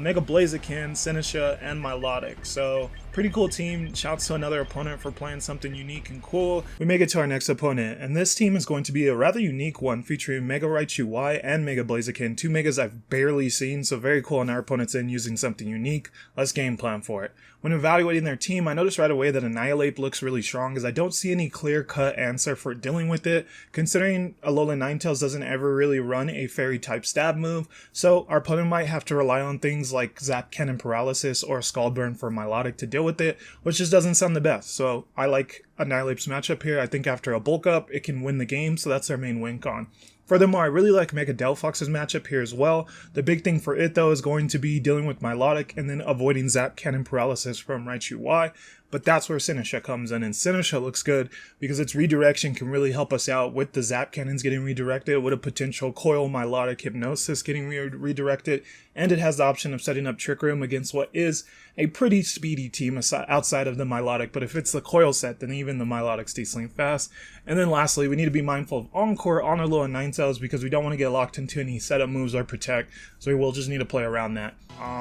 Mega Blaziken, Senesha, and Milotic. So pretty cool team. Shouts to another opponent for playing something unique and cool. We make it to our next opponent, and this team is going to be a rather unique one featuring Mega Raichu Y and Mega Blaziken, two Megas I've barely seen, so very cool on our opponent's end using something unique. Let's game plan for it. When evaluating their team, I noticed right away that Annihilate looks really strong as I don't see any clear-cut answer for dealing with it, considering Alolan Ninetales doesn't ever really run a fairy-type stab move, so our opponent might have to rely on things like Zap Cannon Paralysis or Scaldburn for Milotic to deal with it, which just doesn't sound the best. So I like Annihilate's matchup here. I think after a bulk up, it can win the game, so that's our main win con. Furthermore, I really like Mega Delphox's matchup here as well. The big thing for it though is going to be dealing with Milotic and then avoiding Zap Cannon Paralysis from Raichu Y. But that's where Sinistcha comes in, and Sinistcha looks good because its redirection can really help us out with the Zap Cannons getting redirected, with a potential Coil Milotic Hypnosis getting redirected, and it has the option of setting up Trick Room against what is a pretty speedy team outside of the Milotic, but if it's the Coil set, then even the Milotic's decently fast. And then lastly, we need to be mindful of Encore on our Alolan Ninetales because we don't want to get locked into any setup moves or protect, so we will just need to play around that.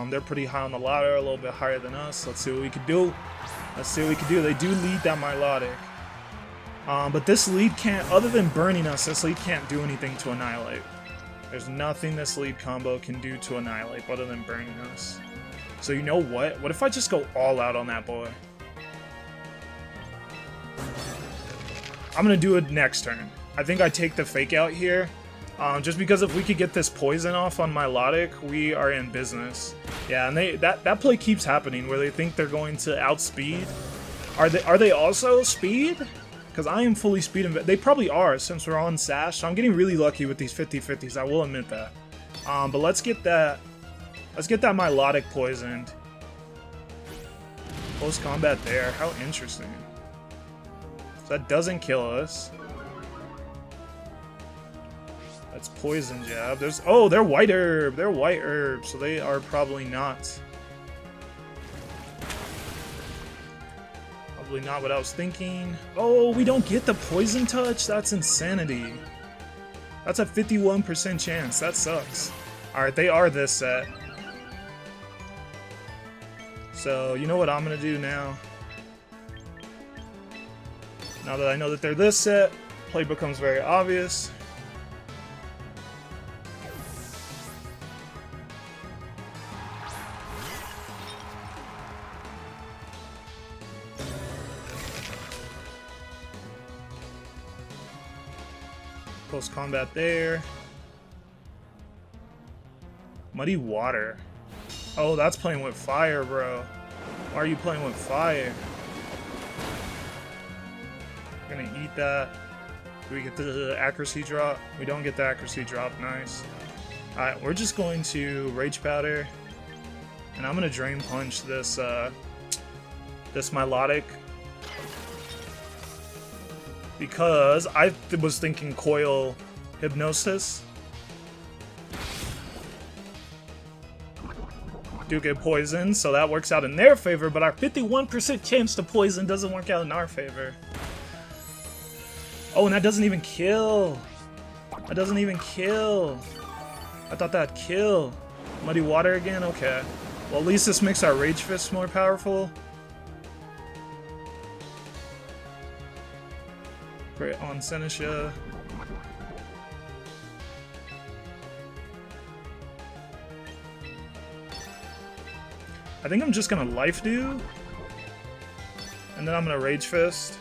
They're pretty high on the ladder, a little bit higher than us. Let's see what we can do. They do lead that Milotic. But this lead can't, other than burning us, this lead can't do anything to Annihilate. There's nothing this lead combo can do to Annihilate other than burning us. So you know what? What if I just go all out on that boy? I'm going to do it next turn. I think I take the fake out here. Just because if we could get this poison off on Milotic, we are in business. Yeah, and that play keeps happening where they think they're going to outspeed. Are they also speed? Because I am fully speed. They probably are since we're on Sash. So I'm getting really lucky with these 50-50s. I will admit that. But let's get that Milotic poisoned. Close combat there. How interesting. So that doesn't kill us. That's poison jab. They're white herb. They're white herb, so they are probably not. Probably not what I was thinking. Oh, we don't get the poison touch? That's insanity. That's a 51% chance. That sucks. Alright, they are this set. So, you know what I'm gonna do now? Now that I know that they're this set, play becomes very obvious. Close combat there. Muddy Water. Oh, that's playing with fire, bro. Why are you playing with fire? We're gonna eat that. Do we get the accuracy drop? We don't get the accuracy drop. Nice. Alright, we're just going to Rage Powder. And I'm gonna Drain Punch this this Milotic. Because I was thinking Coil Hypnosis. Do get poisoned, so that works out in their favor, but our 51% chance to poison doesn't work out in our favor. Oh, and that doesn't even kill. That doesn't even kill. I thought that'd kill. Muddy Water again? Okay. Well, at least this makes our Rage Fist more powerful. Great on Sinistcha. I think I'm just gonna Life Dew. And then I'm gonna Rage Fist.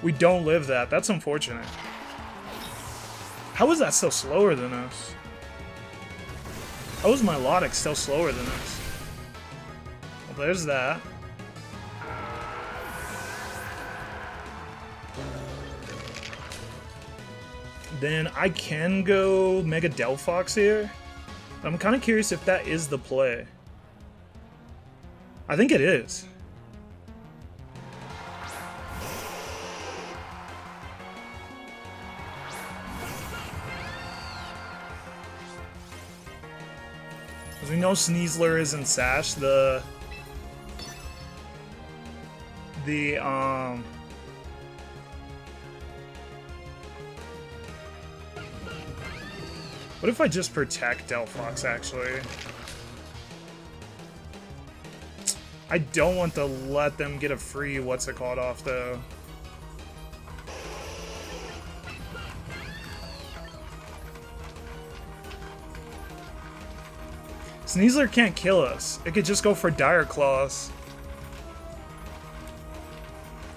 We don't live that. That's unfortunate. How is that still slower than us? How is Milotic still slower than us? Well, there's that. Then I can go Mega Delphox here. I'm kind of curious if that is the play. I think it is. Because we know Sneasler is in Sash. What if I just protect Delphox, actually? I don't want to let them get a free what's it called off though. Sneasler can't kill us. It could just go for Dire Claws.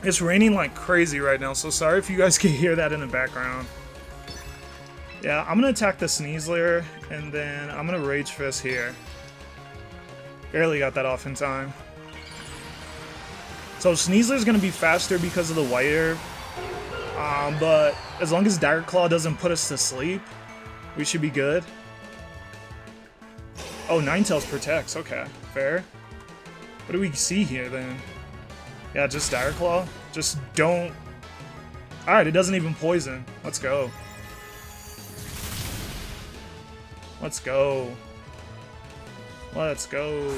It's raining like crazy right now, so sorry if you guys can hear that in the background. Yeah, I'm gonna attack the Sneasler, and then I'm gonna Rage Fist here. Barely got that off in time. So Sneasler's gonna be faster because of the White Herb. But as long as Dire Claw doesn't put us to sleep, we should be good. Oh, Ninetales protects. Okay, fair. What do we see here then? Yeah, just Dire Claw. Just don't... Alright, it doesn't even poison. Let's go. Let's go. Let's go.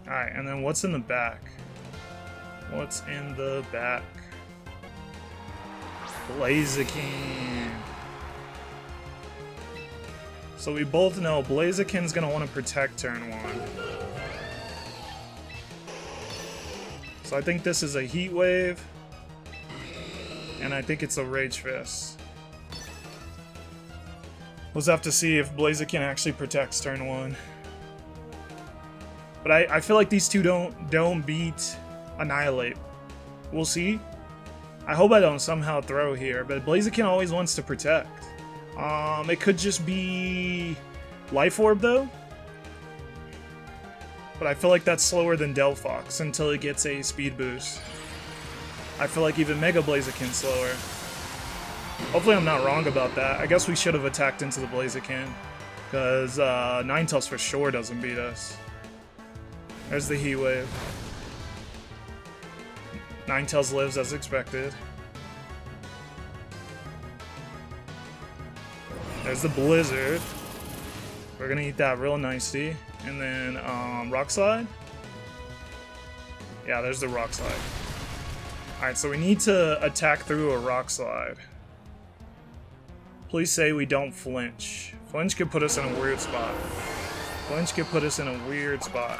Alright, and then what's in the back? What's in the back? Blaziken. So we both know Blaziken's gonna want to protect turn 1. So I think this is a Heat Wave. And I think it's a Rage Fist. We'll have to see if Blaziken actually protects turn 1. But I feel like these two don't beat Annihilate. We'll see. I hope I don't somehow throw here, but Blaziken always wants to protect. It could just be Life Orb though. But I feel like that's slower than Delphox until it gets a speed boost. I feel like even Mega Blaziken's slower. Hopefully I'm not wrong about that. I guess we should have attacked into the Blaziken, because Ninetales for sure doesn't beat us. There's the Heat Wave. Ninetales lives as expected. There's the Blizzard. We're gonna eat that real nicely. And then Rock Slide. Yeah, there's the Rock Slide. Alright, so we need to attack through a Rock Slide. Please say we don't flinch. Flinch could put us in a weird spot. Flinch could put us in a weird spot.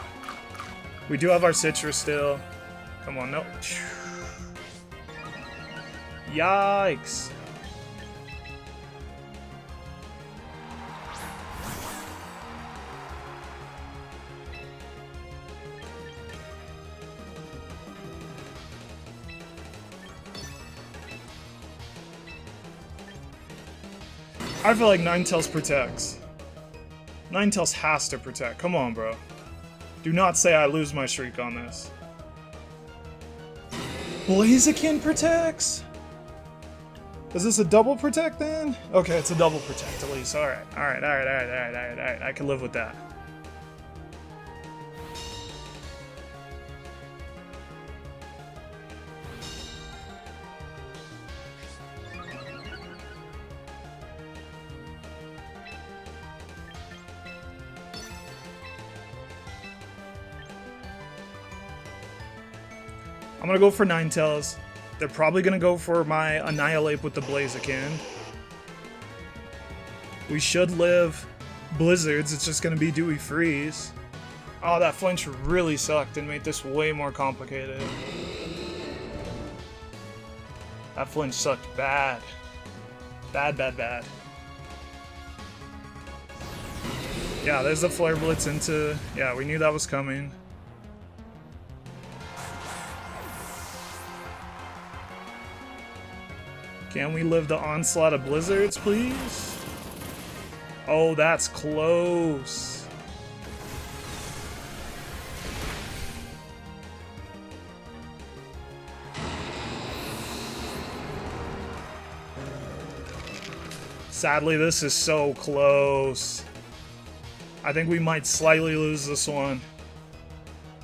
We do have our Citrus still. Come on, no. Yikes. I feel like Ninetales protects. Ninetales has to protect. Come on, bro. Do not say I lose my streak on this. Blaziken protects? Is this a double protect then? Okay, it's a double protect at least. Alright, alright, alright, alright, alright, alright, alright. I can live with that. I'm gonna go for Ninetales. They're probably gonna go for my Annihilate with the Blaziken. We should live Blizzards, it's just gonna be Dewy Freeze. Oh, that flinch really sucked and made this way more complicated. That flinch sucked bad. Bad, bad, bad. Yeah, there's the Flare Blitz into... Yeah, we knew that was coming. Can we live the onslaught of Blizzards, please? Oh, that's close. Sadly, this is so close. I think we might slightly lose this one.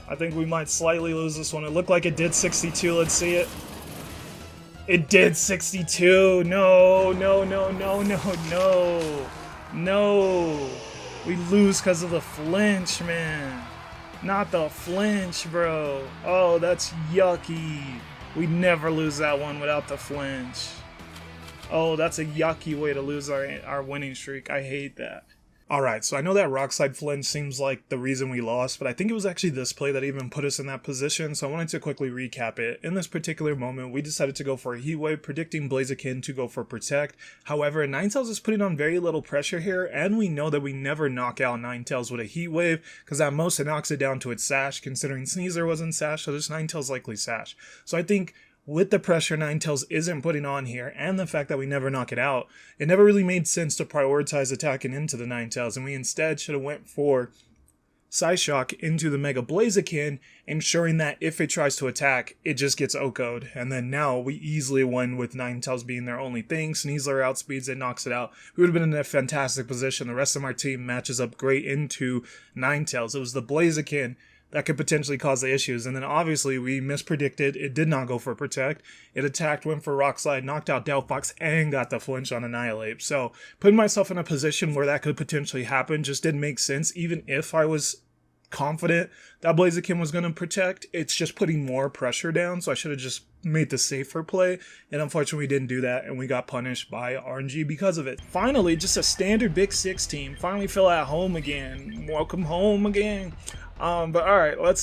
It looked like it did 62. Let's see it. It did 62. No, no, no, no, no, no. No. We lose because of the flinch, man. Not the flinch, bro. Oh, that's yucky. We never lose that one without the flinch. Oh, that's a yucky way to lose our winning streak. I hate that. Alright, so I know that Rockslide flinch seems like the reason we lost, but I think it was actually this play that even put us in that position, so I wanted to quickly recap it. In this particular moment, we decided to go for a Heat Wave, predicting Blaziken to go for Protect. However, Ninetales is putting on very little pressure here, and we know that we never knock out Ninetales with a Heat Wave, because at most it knocks it down to its Sash, considering Sneasler wasn't Sash, so this Ninetales likely Sash. So I think with the pressure Ninetales isn't putting on here, and the fact that we never knock it out, it never really made sense to prioritize attacking into the Ninetales, and we instead should have went for Psyshock into the Mega Blaziken, ensuring that if it tries to attack, it just gets OHKO'd, and then now we easily win with Ninetales being their only thing. Sneasler outspeeds it, knocks it out. We would have been in a fantastic position. The rest of our team matches up great into Ninetales. It was the Blaziken that could potentially cause the issues. And then obviously we mispredicted. It did not go for Protect. It attacked, went for Rock Slide, knocked out Delphox, and got the flinch on Annihilate. So putting myself in a position where that could potentially happen just didn't make sense, even if I was confident that Blaziken was going to Protect. It's just putting more pressure down, so I should have just made the safer play, and unfortunately we didn't do that, and we got punished by RNG because of it. Finally, just a standard Big Six team. Finally feel at home again. Welcome home again. But alright, let's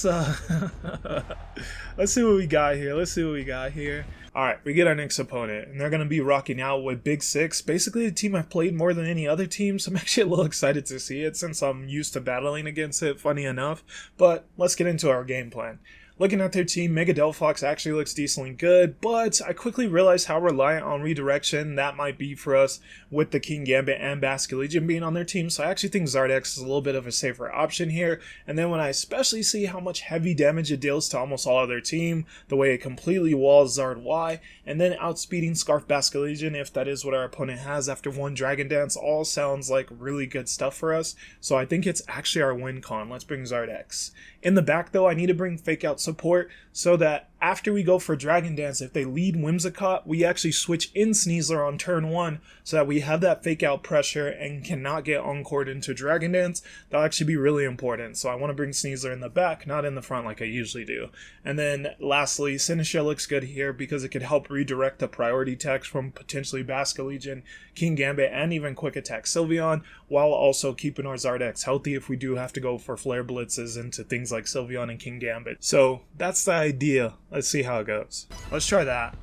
see what we got here. Alright, we get our next opponent, and they're going to be rocking out with Big Six, basically the team I've played more than any other team, so I'm actually a little excited to see it since I'm used to battling against it, funny enough. But let's get into our game plan. Looking at their team, Mega Delphox actually looks decently good, but I quickly realized how reliant on redirection that might be for us with the King Gambit and Basculegion being on their team, so I actually think Zard X is a little bit of a safer option here. And then when I especially see how much heavy damage it deals to almost all of their team, the way it completely walls Zard Y, and then outspeeding Scarf Basculegion, if that is what our opponent has after one Dragon Dance, all sounds like really good stuff for us. So I think it's actually our win con. Let's bring Zard X. In the back though, I need to bring Fake Out support so that after we go for Dragon Dance, if they lead Whimsicott, we actually switch in Sneasler on turn 1 so that we have that fake out pressure and cannot get encored into Dragon Dance. That'll actually be really important. So I want to bring Sneasler in the back, not in the front like I usually do. And then lastly, Sinistcha looks good here because it could help redirect the priority attacks from potentially Basculegion, King Gambit, and even Quick Attack Sylveon, while also keeping our Zard X healthy if we do have to go for Flare Blitzes into things like Sylveon and King Gambit. So that's the idea. Let's see how it goes. Let's try that.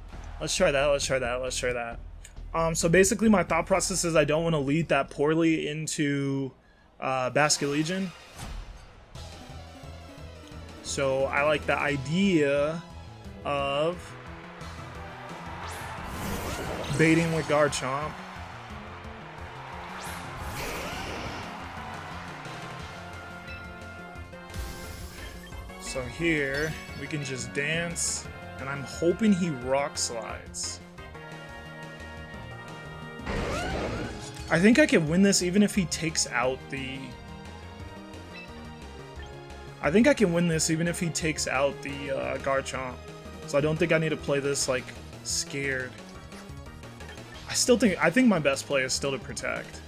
So basically my thought process is I don't want to lead that poorly into Basculegion. So I like the idea of baiting with Garchomp. So here, we can just dance, and I'm hoping he rock slides. I think I can win this even if he takes out the... Garchomp. So I don't think I need to play this, like, scared. I think my best play is still to Protect.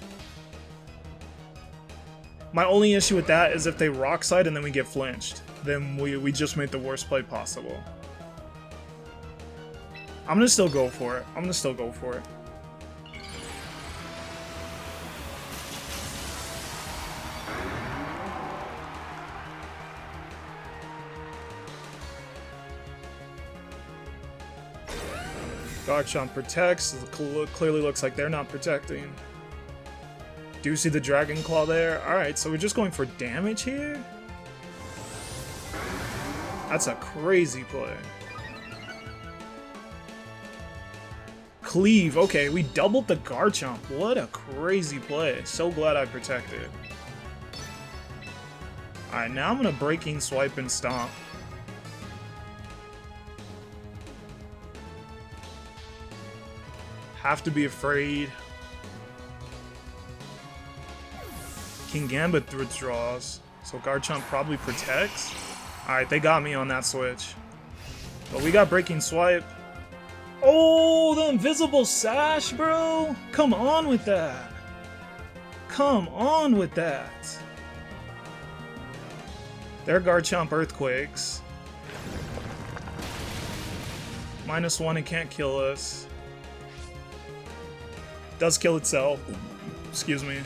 My only issue with that is if they rock slide and then we get flinched. Then we just made the worst play possible. I'm gonna still go for it. Garchomp protects. Clearly looks like they're not protecting. Do you see the Dragon Claw there? Alright, so we're just going for damage here? That's a crazy play. Cleave. Okay, we doubled the Garchomp. What a crazy play. So glad I protected. Alright, now I'm going to Breaking Swipe and Stomp. Have to be afraid. King Gambit withdraws. So Garchomp probably protects. Alright, they got me on that switch. But we got Breaking Swipe. Oh, the invisible sash, bro! Come on with that! Their Garchomp Earthquakes. -1, it can't kill us. Does kill itself. Excuse me.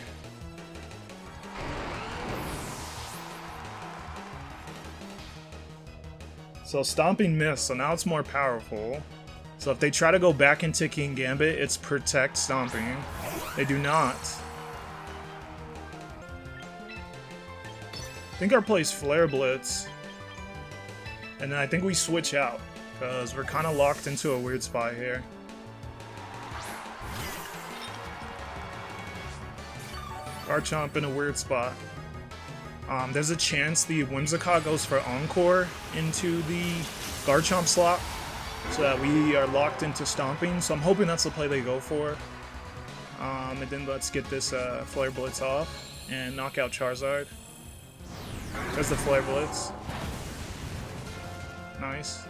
So Stomping missed, so now it's more powerful. So if they try to go back into King Gambit, it's Protect Stomping. They do not. I think our play's Flare Blitz. And then I think we switch out, because we're kind of locked into a weird spot here. Garchomp in a weird spot. There's a chance the Whimsicott goes for Encore into the Garchomp slot, so that we are locked into Stomping. So I'm hoping that's the play they go for. And then let's get this Flare Blitz off and knock out Charizard. There's the Flare Blitz. Nice.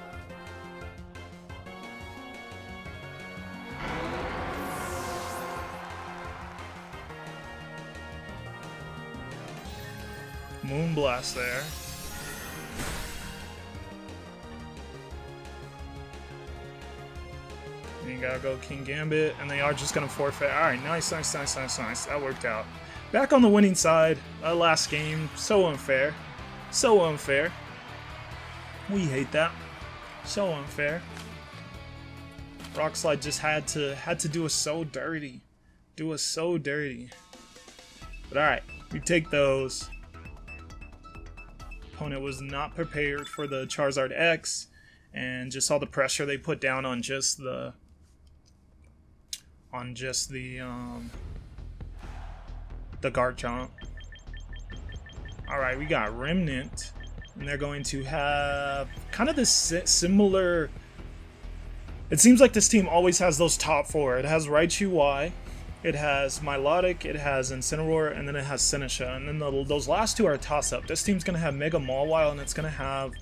Moonblast there. And you gotta go King Gambit, and they are just gonna forfeit. Alright, nice. That worked out. Back on the winning side. Last game. So unfair. So unfair. We hate that. So unfair. Rockslide just had to do us so dirty. Do us so dirty. But alright, we take those. Opponent was not prepared for the Charizard X, and just saw the pressure they put down on just the Garchomp. Alright, we got Remnant, and they're going to have kind of this similar... It seems like this team always has those top four. It has Raichu Y, it has Milotic, it has Incineroar, and then it has Senesha. And then those last two are a toss-up. This team's going to have Mega Mawile, and it's going to have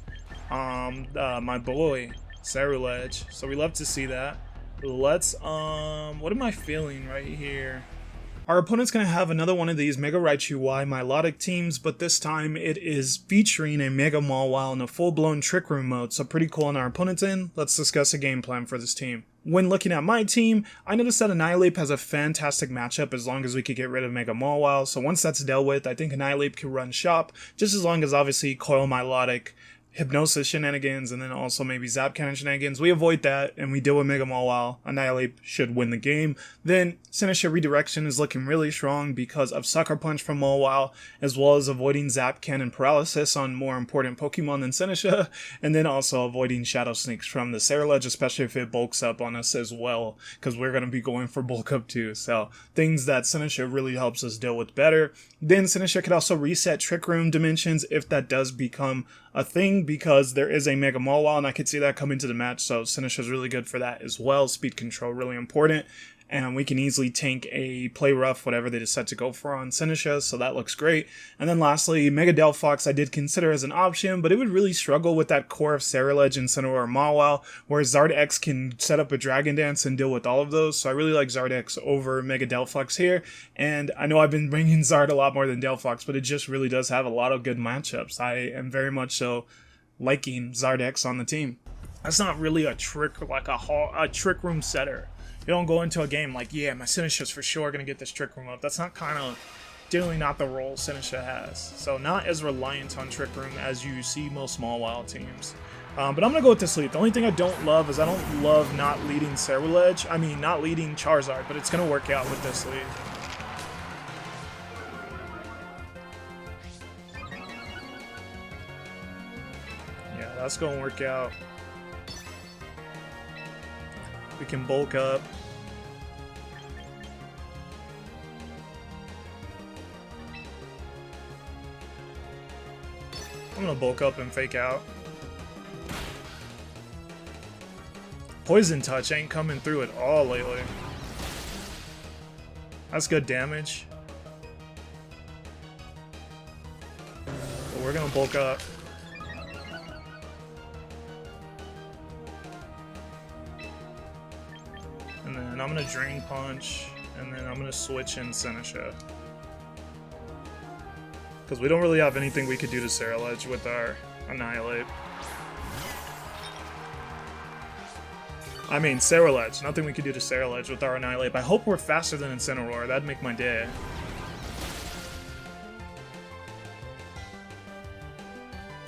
my boy, Ceruledge. So we love to see that. Let's, what am I feeling right here? Our opponent's going to have another one of these Mega Raichu Y Milotic teams, but this time it is featuring a Mega Mawile in a full-blown Trick Room mode, so pretty cool on our opponent's end. Let's discuss a game plan for this team. When looking at my team, I noticed that Annihilape has a fantastic matchup as long as we could get rid of Mega Mawile, so once that's dealt with, I think Annihilape can run shop, just as long as obviously Coil Milotic, Hypnosis shenanigans, and then also maybe Zap Cannon shenanigans. We avoid that, and we deal with Mega Mawile. Annihilape should win the game. Then, Senesha Redirection is looking really strong because of Sucker Punch from Mawile, as well as avoiding Zap Cannon Paralysis on more important Pokemon than Senesha, and then also avoiding Shadow Sneaks from the Ceruledge, especially if it bulks up on us as well, because we're going to be going for bulk up too. So, things that Senesha really helps us deal with better. Then, Senesha could also reset Trick Room dimensions if that does become a thing, because there is a Mega Mawile, and I could see that come into the match, so Senesha is really good for that as well. Speed control, really important, and we can easily tank a Play Rough, whatever they decide to go for on Senesha, so that looks great. And then lastly, Mega Delphox I did consider as an option, but it would really struggle with that core of Ceruledge, Incineroar, Mawile, whereas Zard X can set up a Dragon Dance and deal with all of those, so I really like Zard X over Mega Delphox here. And I know I've been bringing Zard a lot more than Delphox, but it just really does have a lot of good matchups. I am very much so liking Zard X on the team. That's not really a trick, like a Trick Room setter. You don't go into a game like, yeah, my Senesha's for sure going to get this Trick Room up. That's not generally not the role Senesha has. So not as reliant on Trick Room as you see most Mawile teams. But I'm going to go with this lead. The only thing I don't love is I don't love not leading Ceruledge. I mean, not leading Charizard, but it's going to work out with this lead. Yeah, that's going to work out. We can bulk up. I'm gonna bulk up and fake out. Poison Touch ain't coming through at all lately. That's good damage. But we're gonna bulk up. And then I'm gonna Drain Punch, and then I'm gonna switch in Senesha. Because we don't really have anything we could do to Ceruledge with our Annihilape. I mean, Ceruledge. Nothing we could do to Ceruledge with our Annihilate. I hope we're faster than Incineroar. That'd make my day.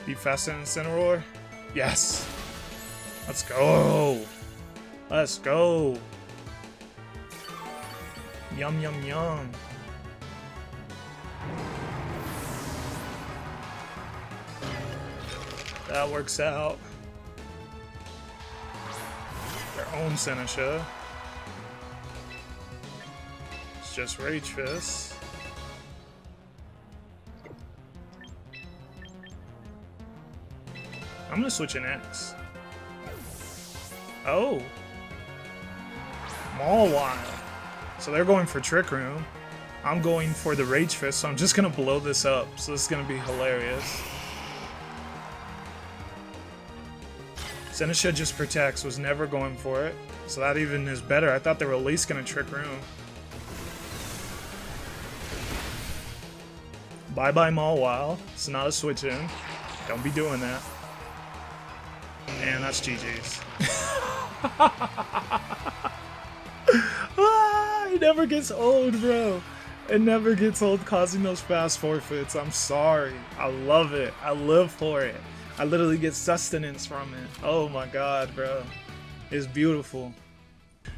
Be faster than Incineroar? Yes. Let's go. Let's go. Yum, yum, yum. That works out. Their own Senesha. It's just Rage Fist. I'm gonna switch an X. Oh. Mawile. So they're going for Trick Room. I'm going for the Rage Fist, so I'm just gonna blow this up. So this is gonna be hilarious. Senesha just protects, was never going for it. So that even is better. I thought they were at least gonna Trick Room. Bye bye Mawile. It's not a switch in. Don't be doing that. And that's GG's. It never gets old, bro. It never gets old causing those fast forfeits. I'm sorry. I love it. I live for it. I literally get sustenance from it. Oh my god, bro. It's beautiful.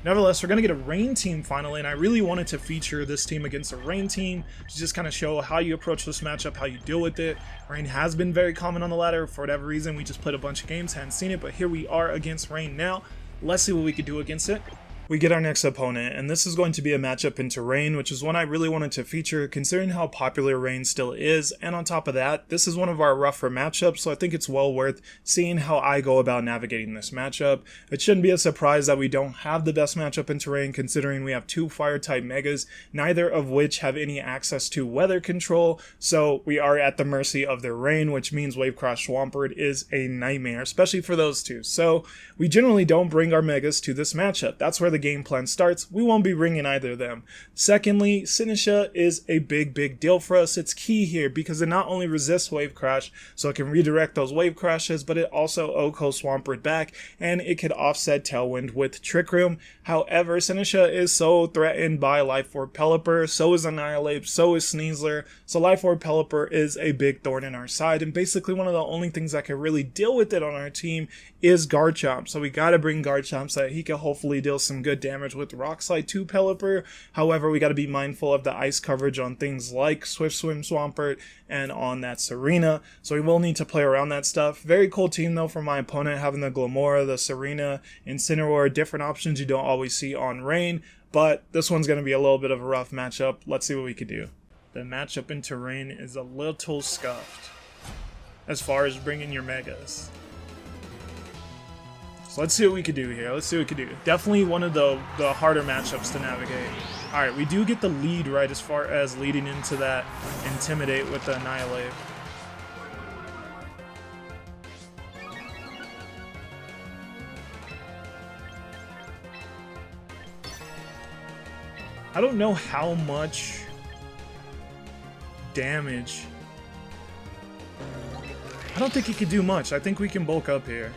Nevertheless, we're going to get a Rain team finally, and I really wanted to feature this team against a Rain team to just kind of show how you approach this matchup, how you deal with it. Rain has been very common on the ladder. For whatever reason, we just played a bunch of games, hadn't seen it, but here we are against Rain now. Let's see what we could do against it. We get our next opponent, and this is going to be a matchup into Rain, which is one I really wanted to feature considering how popular Rain still is, and on top of that, this is one of our rougher matchups, so I think it's well worth seeing how I go about navigating this matchup. It shouldn't be a surprise that we don't have the best matchup into Rain considering we have two Fire-type Megas, neither of which have any access to weather control, so we are at the mercy of their Rain, which means Wave Crash Swampert is a nightmare, especially for those two. So we generally don't bring our Megas to this matchup. That's where the game plan starts. We won't be bringing either of them. Secondly, Senesha is a big deal for us. It's key here because it not only resists Wave Crash, so it can redirect those Wave Crashes, but it also OHKO Swampert back, and it could offset Tailwind with Trick Room. However, Senesha is so threatened by Life Orb Pelipper, so is Annihilate, so is Sneasler, so Life Orb Pelipper is a big thorn in our side, and basically one of the only things that can really deal with it on our team is Garchomp. So we gotta bring Garchomp so that he can hopefully deal some good damage with Rock Slide to Pelipper. However, we gotta be mindful of the ice coverage on things like Swift Swim Swampert and on that Serena, so we will need to play around that stuff. Very cool team though for my opponent, having the Glamora, the Serena, Incineroar, different options you don't always see on Rain, but this one's gonna be a little bit of a rough matchup. Let's see what we can do. The matchup into Rain is a little scuffed as far as bringing your Megas. So let's see what we could do here. Let's see what we could do. Definitely one of the harder matchups to navigate. Alright, we do get the lead right as far as leading into that Intimidate with the Annihilate. I don't know how much damage. I don't think he could do much. I think we can bulk up here.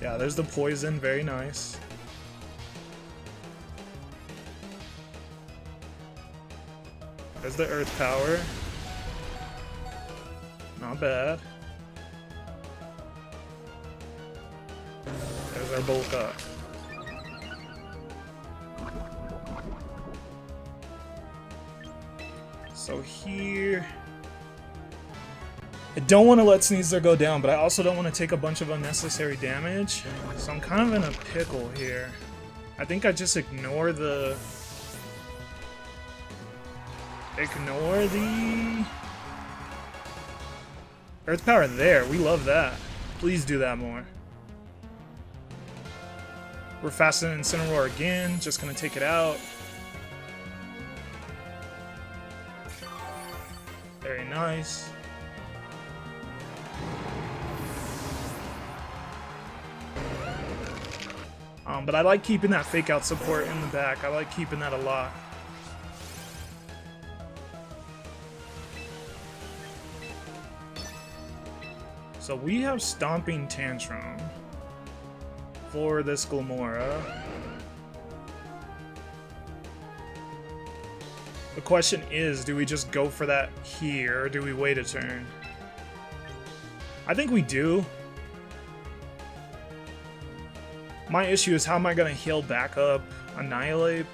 Yeah, there's the poison, very nice. There's the earth power. Not bad. There's our bulk up. So here, I don't want to let Sneasler go down, but I also don't want to take a bunch of unnecessary damage. So I'm kind of in a pickle here. I think I just ignore the Earth Power there. We love that. Please do that more. We're faster than Incineroar again. Just gonna take it out. Very nice. But I like keeping that fake out support in the back. I like keeping that a lot. So we have Stomping Tantrum for this Glamora. The question is, do we just go for that here, or do we wait a turn? I think we do. My issue is, how am I going to heal back up Annihilate?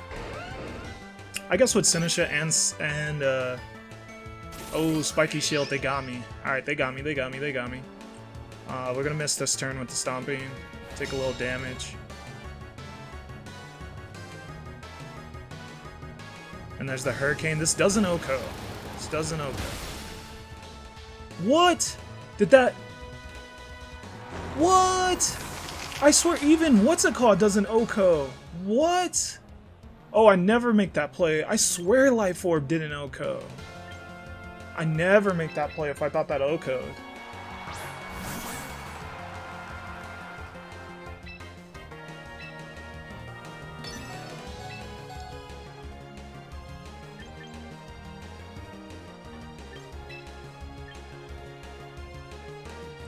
I guess with Sinisha and oh, Spiky Shield, they got me. Alright, they got me. We're going to miss this turn with the Stomping. Take a little damage. And there's the Hurricane. This doesn't OHKO. What? Did that... What? I swear even what's it called doesn't OHKO. What? Oh, I never make that play. I swear Life Orb didn't OHKO. I never make that play if I thought that OHKO'd.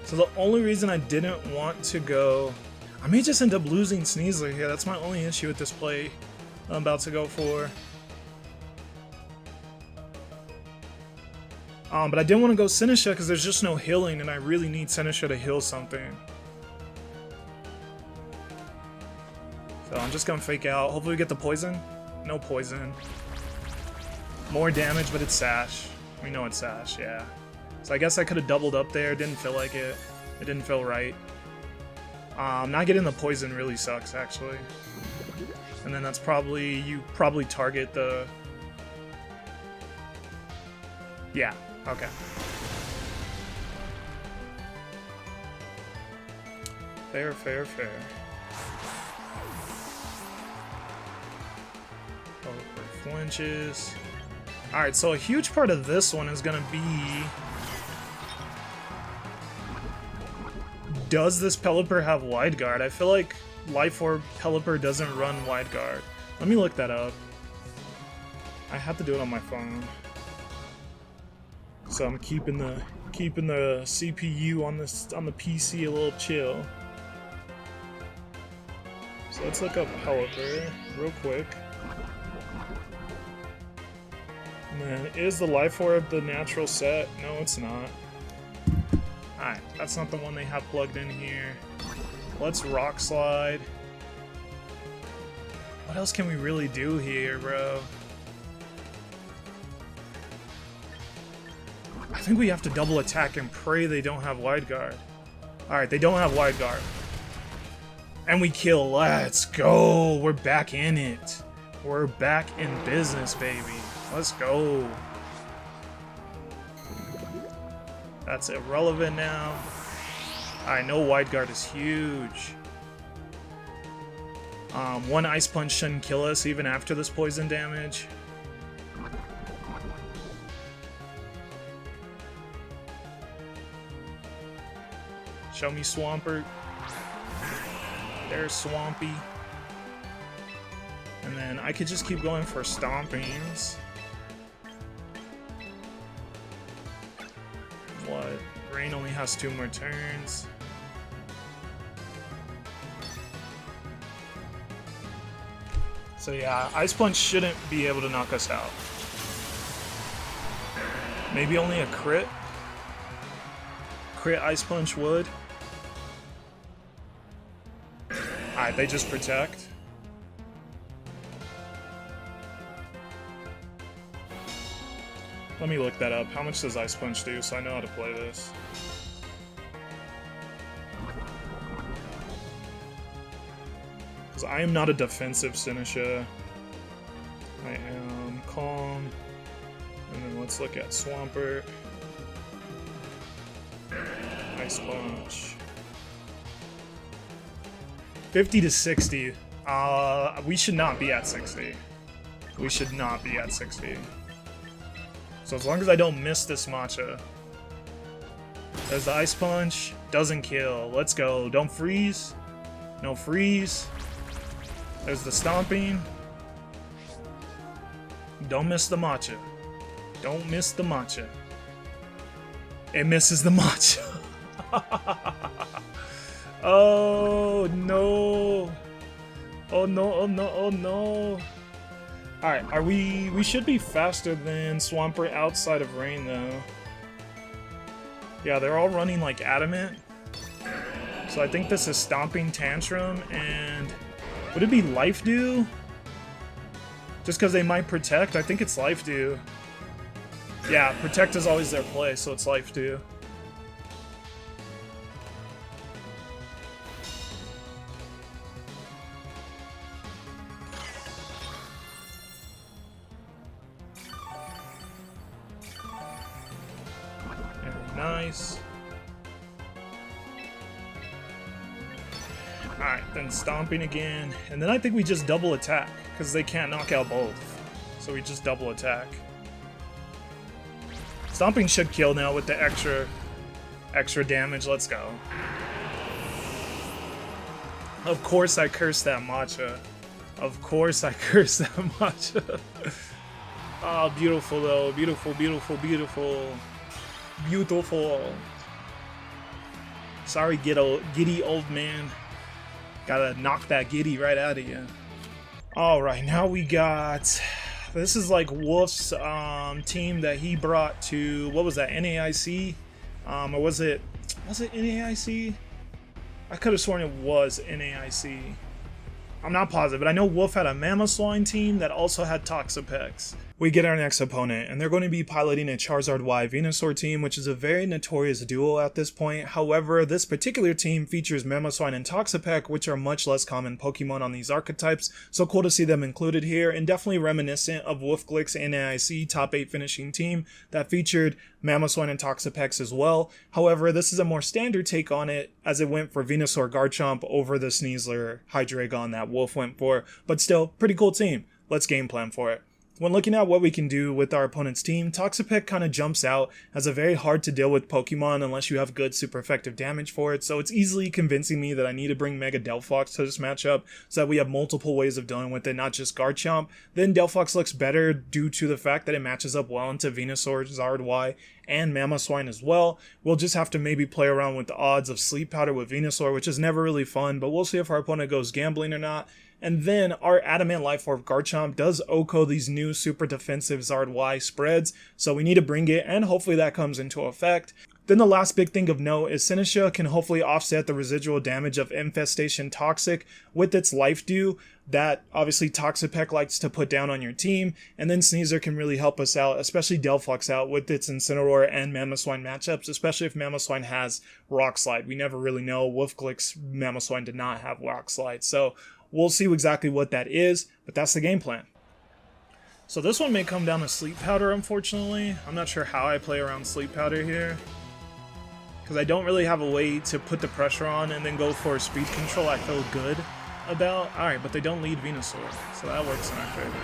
So the only reason I didn't want to go... I may just end up losing Sneasler here. That's my only issue with this play I'm about to go for. But I didn't want to go Sinisha because there's just no healing, and I really need Sinisha to heal something. So I'm just going to fake out. Hopefully we get the poison. No poison. More damage, but it's Sash. We know it's Sash, yeah. So I guess I could have doubled up there. Didn't feel like it. It didn't feel right. Not getting the poison really sucks, actually. And then that's probably... You probably target the... Yeah, okay. Fair, fair, fair. Oh, flinches. Alright, so a huge part of this one is gonna be... Does this Pelipper have Wide Guard? I feel like Life Orb Pelipper doesn't run Wide Guard. Let me look that up. I have to do it on my phone. So I'm keeping the CPU on the PC a little chill. So let's look up Pelipper real quick. And then, is the Life Orb the natural set? No, it's not. Alright, that's not the one they have plugged in here. Let's Rock Slide. What else can we really do here, bro? I think we have to double attack and pray they don't have Wide Guard. Alright, they don't have Wide Guard. And we kill. Let's go. We're back in it. We're back in business, baby. Let's go. That's irrelevant now. I know Wide Guard is huge. One Ice Punch shouldn't kill us even after this poison damage. Show me Swampert. There's Swampy. And then I could just keep going for Stompings. What? Rain only has 2 more turns. So yeah, Ice Punch shouldn't be able to knock us out. Maybe only a crit? Crit Ice Punch would. Alright, they just protect. Let me look that up. How much does Ice Punch do so I know how to play this? Because I am not a defensive Sinisha. I am calm. And then let's look at Swampert. Ice Punch. 50 to 60. We should not be at 60. We should not be at 60. So as long as I don't miss this matcha. There's the Ice Punch. Doesn't kill. Let's go. Don't freeze. No freeze. There's the Stomping. Don't miss the matcha. Don't miss the matcha. It misses the matcha. Oh no. Oh no, oh no, oh no. Alright, we should be faster than Swampert outside of rain though. Yeah, they're all running like adamant. So I think this is Stomping Tantrum, and would it be Life Dew? Just because they might Protect? I think it's Life Dew. Yeah, Protect is always their play, so it's Life Dew. Very nice. Alright, then Stomping again, and then I think we just double attack, because they can't knock out both. So we just double attack. Stomping should kill now with the extra damage, let's go. Of course I cursed that matcha. Of course I cursed that matcha. Oh, beautiful though, beautiful, beautiful, beautiful. Beautiful. Sorry, giddy old man. Gotta knock that giddy right out of you. Alright, now we got... This is like Wolfe's team that he brought to... What was that, NAIC? Or was it NAIC? I could have sworn it was NAIC. I'm not positive, but I know Wolfe had a Mamoswine team that also had Toxapex. We get our next opponent, and they're going to be piloting a Charizard Y Venusuar team, which is a very notorious duo at this point. However, this particular team features Mamoswine and Toxapex, which are much less common Pokemon on these archetypes, so cool to see them included here, and definitely reminiscent of Wolfglick's NAIC top 8 finishing team that featured Mamoswine and Toxapex as well. However, this is a more standard take on it, as it went for Venusaur Garchomp over the Sneasler Hydreigon that Wolfe went for, but still, pretty cool team. Let's game plan for it. When looking at what we can do with our opponent's team, Toxapex kind of jumps out as a very hard to deal with Pokemon unless you have good super effective damage for it, so it's easily convincing me that I need to bring Mega Delphox to this matchup so that we have multiple ways of dealing with it, not just Garchomp. Then Delphox looks better due to the fact that it matches up well into Venusaur, Charizard Y, and Mamoswine as well. We'll just have to maybe play around with the odds of Sleep Powder with Venusaur, which is never really fun, but we'll see if our opponent goes gambling or not. And then our Adamant Life Orb Garchomp does OHKO these new super defensive Zard Y spreads, so we need to bring it, and hopefully that comes into effect. Then the last big thing of note is Sinistcha can hopefully offset the residual damage of Infestation Toxic with its Life Dew that obviously Toxapex likes to put down on your team, and then Sneasler can really help us out, especially Delphox out with its Incineroar and Mamoswine matchups, especially if Mamoswine has Rock Slide. We never really know. Wolfglick's Mamoswine did not have Rock Slide, so we'll see exactly what that is, but that's the game plan. So this one may come down to Sleep Powder, unfortunately. I'm not sure how I play around Sleep Powder here, because I don't really have a way to put the pressure on and then go for speed control I feel good about. Alright, but they don't lead Venusaur, so that works in our favor.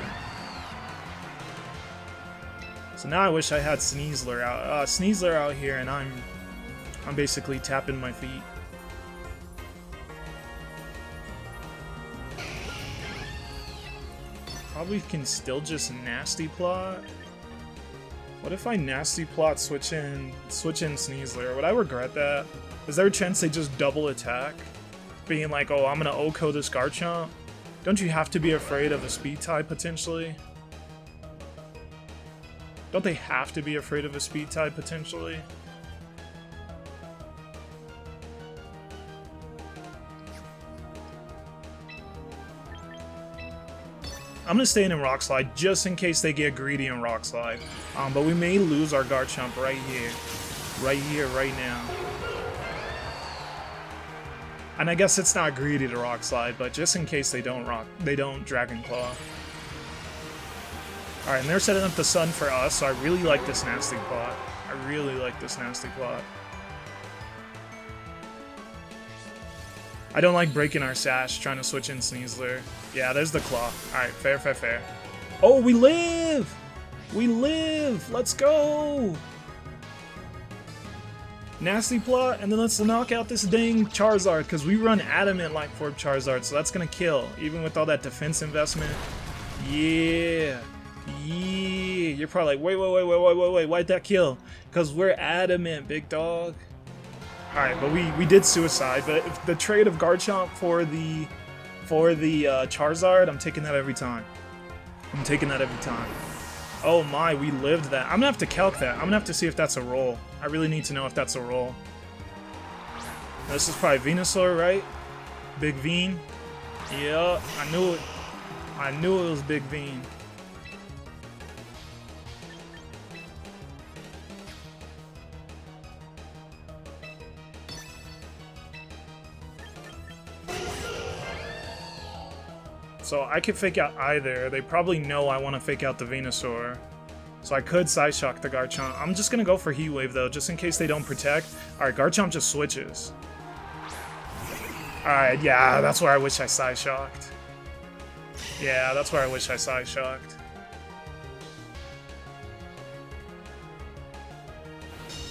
So now I wish I had Sneasler out here, and I'm basically tapping my feet. Probably can still just Nasty Plot. What if I Nasty Plot switch in Sneasler? Would I regret that? Is there a chance they just double attack? Being like, oh, I'm gonna OHKO this Garchomp? Don't you have to be afraid of a speed type potentially? Don't they have to be afraid of a speed type potentially? I'm going to stay in Rock Slide just in case they get greedy in Rock Slide. But we may lose our Garchomp right here. Right now. And I guess it's not greedy to Rock Slide, but just in case they don't Dragon Claw. Alright, and they're setting up the Sun for us, so I really like this Nasty Plot. I don't like breaking our Sash, trying to switch in Sneasler. Yeah, there's the Claw. Alright, fair. Oh, we live! Let's go! Nasty Plot, and then let's knock out this dang Charizard, because we run Adamant Life Orb Charizard, so that's gonna kill, even with all that defense investment. Yeah! You're probably like, wait, why'd that kill? Because we're Adamant, big dog. Alright, but we did suicide, but if the trade of Garchomp for the Charizard, I'm taking that every time. I'm taking that every time. Oh my, we lived that. I'm gonna have to calc that. I'm gonna have to see if that's a roll. I really need to know if that's a roll. This is probably Venusuar, right? Big Veen. Yeah, I knew it. I knew it was Big Veen. So I could fake out either. They probably know I want to fake out the Venusaur. So I could Side Shock the Garchomp. I'm just going to go for Heat Wave though, just in case they don't protect. Alright, Garchomp just switches. Alright, yeah, that's where I wish I Side Shocked. Yeah, that's where I wish I Side Shocked.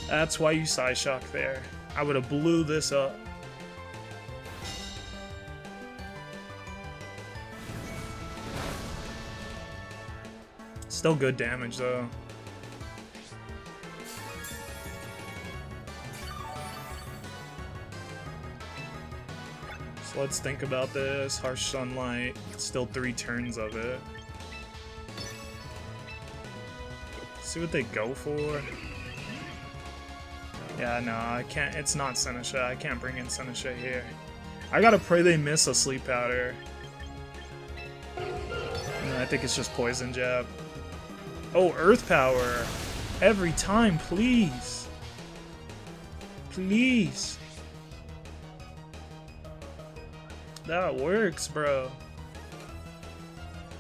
That's why you Side Shock there. I would have blew this up. Still good damage though. So let's think about this. Harsh Sunlight, still 3 turns of it. See what they go for. Yeah, no, I can't. It's not Senesha. I can't bring in Senesha here. I gotta pray they miss a Sleep Powder. And I think it's just Poison Jab. Oh, Earth Power. Every time, please. Please. That works, bro.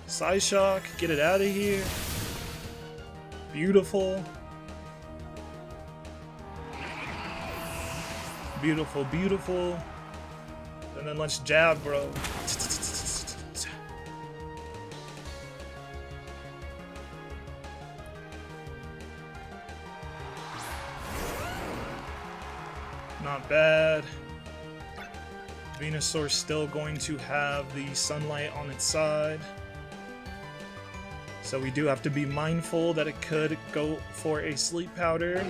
Psyshock, get it out of here. Beautiful. Beautiful, beautiful. And then let's jab, bro. Not bad. Venusaur still going to have the sunlight on its side. So we do have to be mindful that it could go for a Sleep Powder.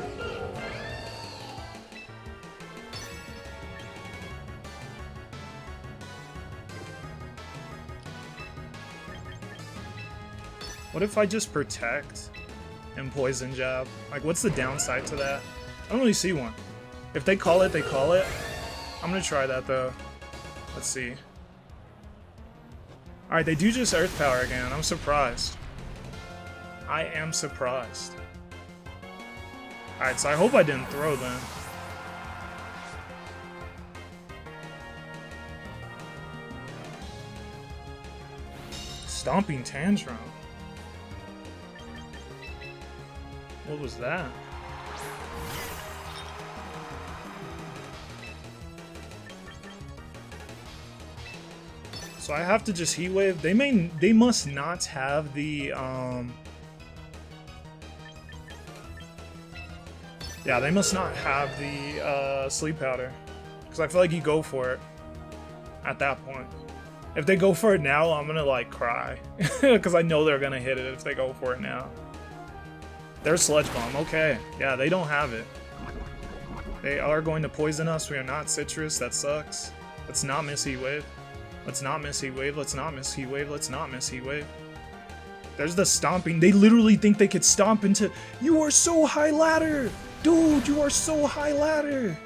What if I just protect and Poison Jab? Like, what's the downside to that? I don't really see one. If they call it, they call it. I'm gonna try that though. Let's see. Alright, they do just Earth Power again. I'm surprised. I am surprised. Alright, so I hope I didn't throw them. Stomping Tantrum. What was that? So I have to just Heat Wave. They must not have the yeah, they must not have the Sleep Powder, because I feel like you go for it at that point. If they go for it now, I'm gonna like cry because I know they're gonna hit it if they go for it now. There's Sludge Bomb. Okay, yeah, they don't have it. They are going to poison us. We are not Citrus. That sucks. Let's not miss Heat Wave. Let's not miss Heat Wave. Let's not miss Heat Wave. Let's not miss Heat Wave. There's the stomping. They literally think they could stomp into... You are so high ladder! Dude, you are so high ladder!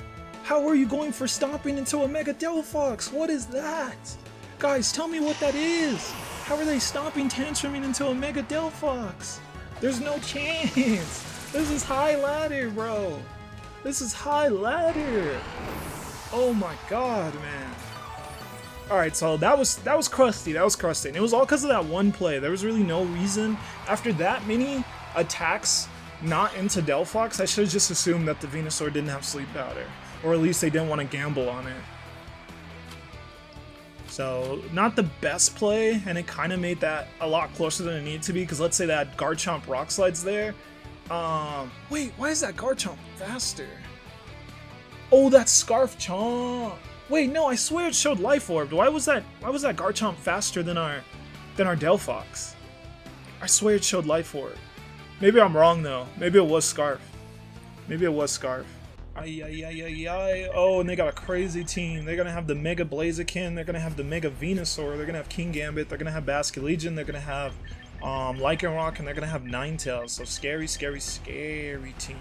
How are you going for stomping into a Mega Delphox? What is that? Guys, tell me what that is! How are they stomping tantruming into a Mega Delphox? There's no chance! This is high ladder, bro! This is high ladder! Oh my god, man. Alright, so that was crusty, that was crusty. And it was all because of that one play. There was really no reason. After that many attacks not into Delphox, I should have just assumed that the Venusaur didn't have Sleep Powder. Or at least they didn't want to gamble on it. So, not the best play, and it kind of made that a lot closer than it needed to be, because let's say that Garchomp Rock Slide's there. Wait, why is that Garchomp faster? Oh, that's Scarf Chomp! Wait, no, I swear it showed Life Orb. Why was that Garchomp faster than our Delphox? I swear it showed Life Orb. Maybe I'm wrong though. Maybe it was Scarf. Maybe it was Scarf. Ay, ay, ay, ay, ay. Oh, and they got a crazy team. They're going to have the Mega Blaziken. They're going to have the Mega Venusuar. They're going to have King Gambit. They're going to have Basculegion. They're going to have Lycanroc. And they're going to have Ninetales. So scary, scary, scary team.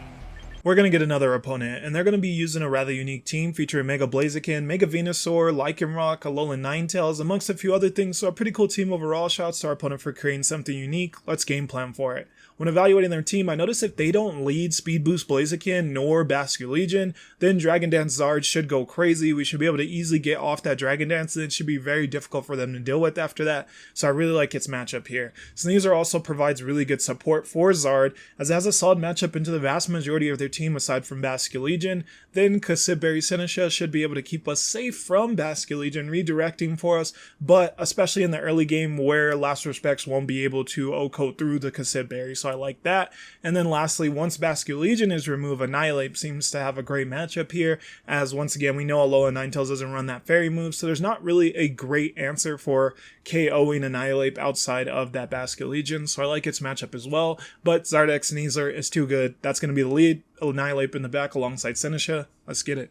We're going to get another opponent, and they're going to be using a rather unique team featuring Mega Blaziken, Mega Venusaur, Lycanroc, Alolan Ninetales, amongst a few other things, so a pretty cool team overall. Shouts to our opponent for creating something unique. Let's game plan for it. When evaluating their team, I noticed if they don't lead Speed Boost Blaziken nor Basculegion, then Dragon Dance Zard should go crazy. We should be able to easily get off that Dragon Dance, and it should be very difficult for them to deal with after that, so I really like its matchup here. Sneasler also provides really good support for Zard, as it has a solid matchup into the vast majority of their team aside from Basculegion. Then Cassibberry Senesha should be able to keep us safe from Basculegion, redirecting for us, but especially in the early game where Last Respects won't be able to O-Coat through the Cassibberry, so I like that. And then lastly, once Basculegion is removed, Annihilate seems to have a great matchup here, as once again we know Alolan Ninetales doesn't run that fairy move, so there's not really a great answer for KOing Annihilate outside of that Basculegion, so I like its matchup as well. But Zard X Sneasler is too good. That's going to be the lead. Annihilate in the back alongside Senesha. Let's get it.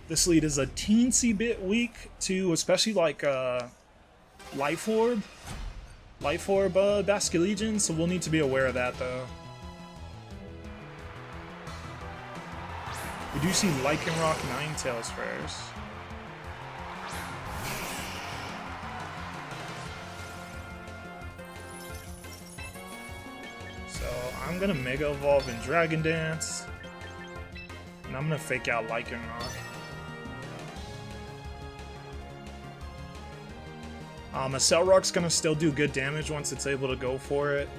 This lead is a teensy bit weak to especially like Life Orb Basculegion, so we'll need to be aware of that though. We do see Lycanroc Ninetales first. So I'm gonna Mega Evolve in Dragon Dance, and I'm gonna fake out Lycanroc. Accelerock's gonna still do good damage once it's able to go for it.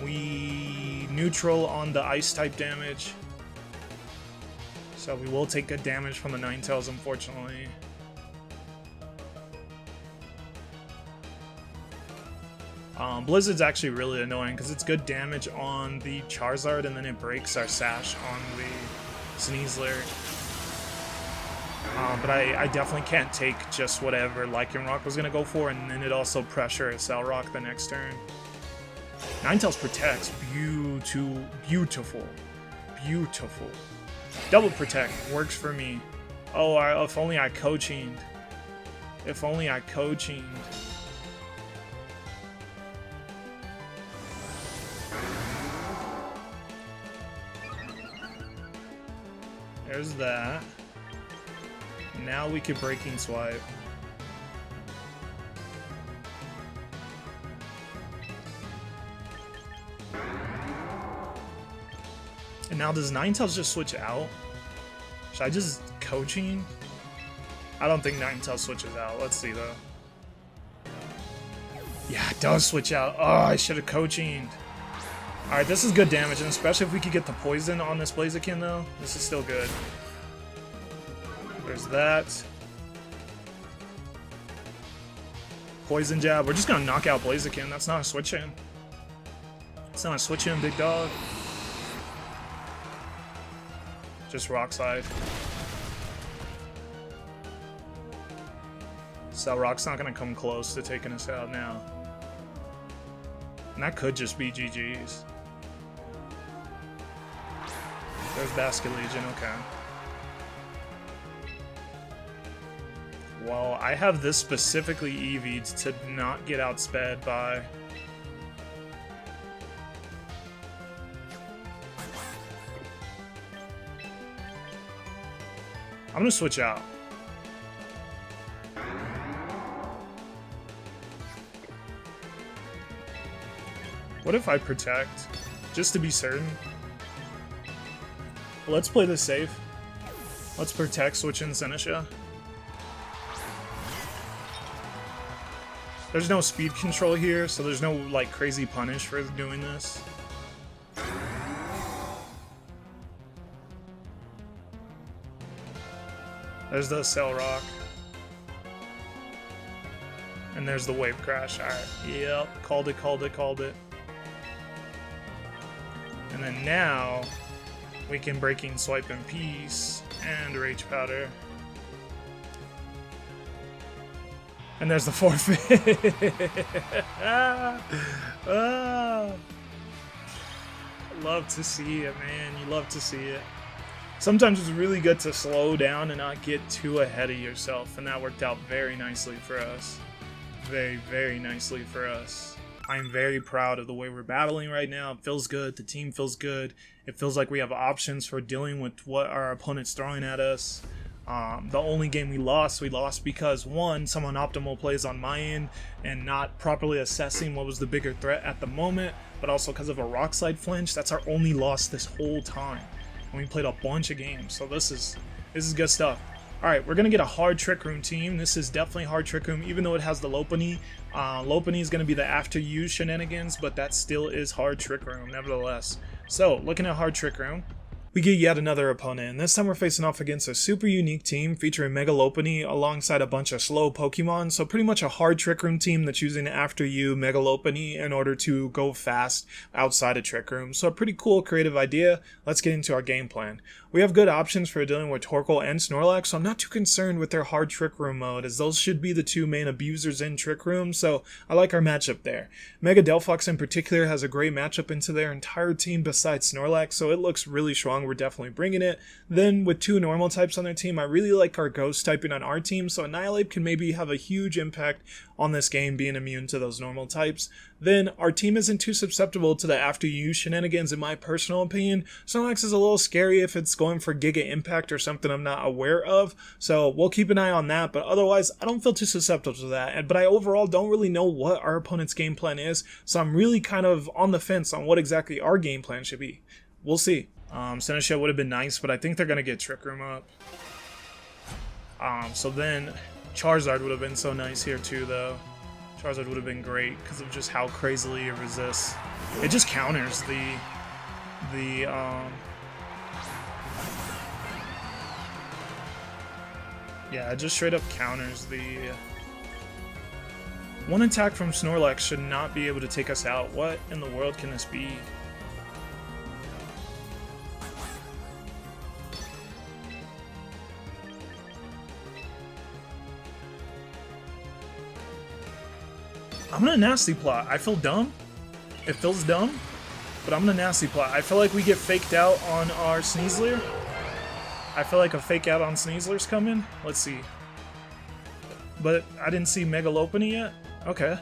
We neutral on the ice type damage, so we will take good damage from the Ninetales, unfortunately. Blizzard's actually really annoying because it's good damage on the Charizard and then it breaks our Sash on the Sneasler. But I definitely can't take just whatever Lycanroc was going to go for, and then it also pressure Accelerock the next turn. Ninetales protects. Beautiful. Beautiful. Double protect works for me. Oh, if only I coaching. If only I coaching. There's that. Now we could Breaking Swipe. And now does Ninetales just switch out? Should I just coaching? I don't think Ninetales switches out. Let's see though. Yeah, it does switch out. Oh, I should have coaching. Alright, this is good damage, and especially if we could get the poison on this Blaziken though, this is still good. There's that. Poison jab. We're just gonna knock out Blaziken. That's not a switch in. It's not a switch in, big dog. Just Rock Slide. So Rock's not gonna come close to taking us out now. And that could just be GG's. There's Basculegion, okay. Well, I have this specifically EV'd to not get outsped by... I'm gonna switch out. What if I protect? Just to be certain. Let's play this safe. Let's protect, switch in Senesha. There's no speed control here, so there's no like crazy punish for doing this. There's the Cell Rock. And there's the Wave Crash. Alright, yep, called it. And then now, we can Breaking Swipe in Peace and Rage Powder. And there's the forfeit. Love to see it, man. You love to see it. Sometimes it's really good to slow down and not get too ahead of yourself, and that worked out very nicely for us. Very, very nicely for us. I'm very proud of the way we're battling right now. It feels good. The team feels good. It feels like we have options for dealing with what our opponent's throwing at us. The only game we lost because, one, someone optimal plays on my end and not properly assessing what was the bigger threat at the moment, but also because of a rock slide flinch. That's our only loss this whole time. And we played a bunch of games, so this is good stuff. Alright, we're going to get a hard Trick Room team. This is definitely hard Trick Room, even though it has the Lopunny. Lopunny is going to be the after you shenanigans, but that still is hard Trick Room, nevertheless. So, looking at hard Trick Room, we get yet another opponent, and this time we're facing off against a super unique team featuring Mega Lopunny alongside a bunch of slow Pokemon, so pretty much a hard Trick Room team that's using After You Mega Lopunny in order to go fast outside of Trick Room. So a pretty cool creative idea. Let's get into our game plan. We have good options for dealing with Torkoal and Snorlax, so I'm not too concerned with their hard Trick Room mode, as those should be the two main abusers in Trick Room, so I like our matchup there. Mega Delphox in particular has a great matchup into their entire team besides Snorlax, so it looks really strong. We're definitely bringing it. Then with two normal types on their team, I really like our ghost typing on our team, so Annihilate can maybe have a huge impact on this game being immune to those normal types. Then our team isn't too susceptible to the after you shenanigans in my personal opinion. Snorlax is a little scary if it's going for Giga Impact or something I'm not aware of, so we'll keep an eye on that, but otherwise I don't feel too susceptible to that. But I overall don't really know what our opponent's game plan is, so I'm really kind of on the fence on what exactly our game plan should be. We'll see. Sinistcha would have been nice, but I think they're going to get Trick Room up. So then Charizard would have been so nice here too, though. Charizard would have been great because of just how crazily it resists. It just counters yeah, it just straight up counters the... One attack from Snorlax should not be able to take us out. What in the world can this be? I'm gonna nasty plot. I feel dumb. It feels dumb, but I'm gonna nasty plot. I feel like we get faked out on our Sneasler. I feel like a fake out on Sneasler's coming. Let's see. But I didn't see Mega Lopunny yet. Okay.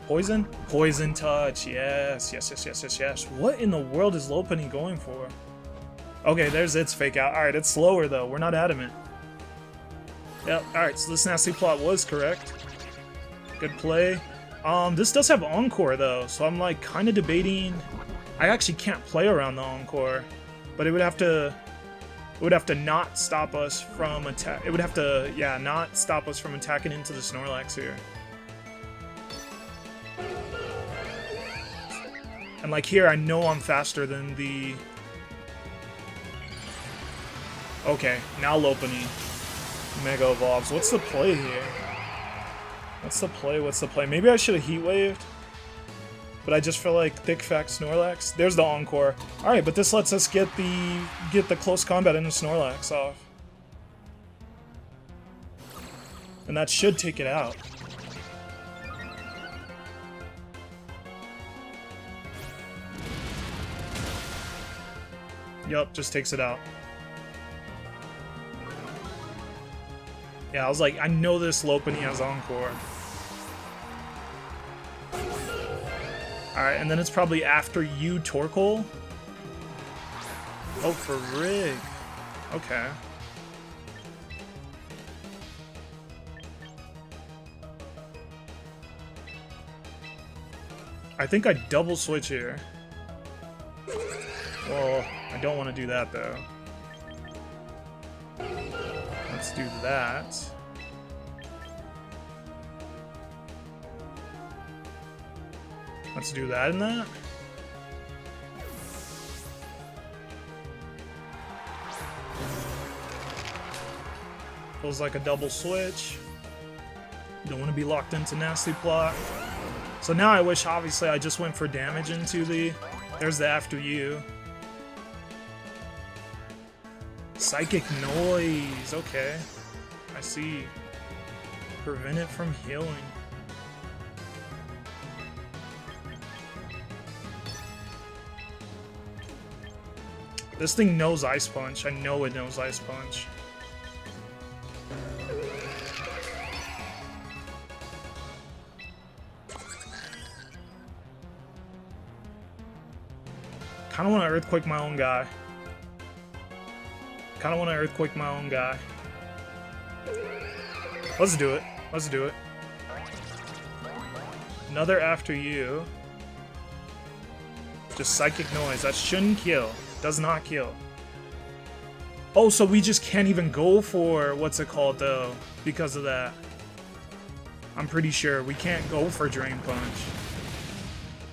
Poison? Poison touch. Yes, yes, yes, yes, yes, yes. What in the world is Lopunny going for? Okay, there's its fake out. Alright, it's slower though. We're not adamant. Yep, alright, so this nasty plot was correct. Good play. This does have Encore though, so I'm like kind of debating. I actually can't play around the Encore, but it would have to not stop us from attack. It would have to, yeah, not stop us from attacking into the Snorlax here. And like here, I know I'm faster than the. Okay, now Lopunny Mega Evolves. What's the play here? What's the play? What's the play? Maybe I should have Heat Waved, but I just feel like Thick Fat Snorlax. There's the Encore. All right, but this lets us get the close combat into Snorlax off, and that should take it out. Yup, just takes it out. Yeah, I was like, I know this Lopunny has Encore. Alright, and then it's probably after you Torkoal. Oh, for Rig. Okay. I think I double switch here. Well, I don't want to do that though. Let's do that. Let's do that and that. Feels like a double switch. Don't want to be locked into nasty plot. So now I wish, obviously, I just went for damage into the... There's the after you. Psychic Noise, okay. I see. Prevent it from healing. This thing knows Ice Punch. I know it knows Ice Punch. Kind of want to Earthquake my own guy. Kind of want to Earthquake my own guy. Let's do it. Let's do it. Another after you. Just Psychic Noise. That shouldn't kill. Does not kill. Oh, so we just can't even go for what's it called though because of that. I'm pretty sure we can't go for Drain Punch.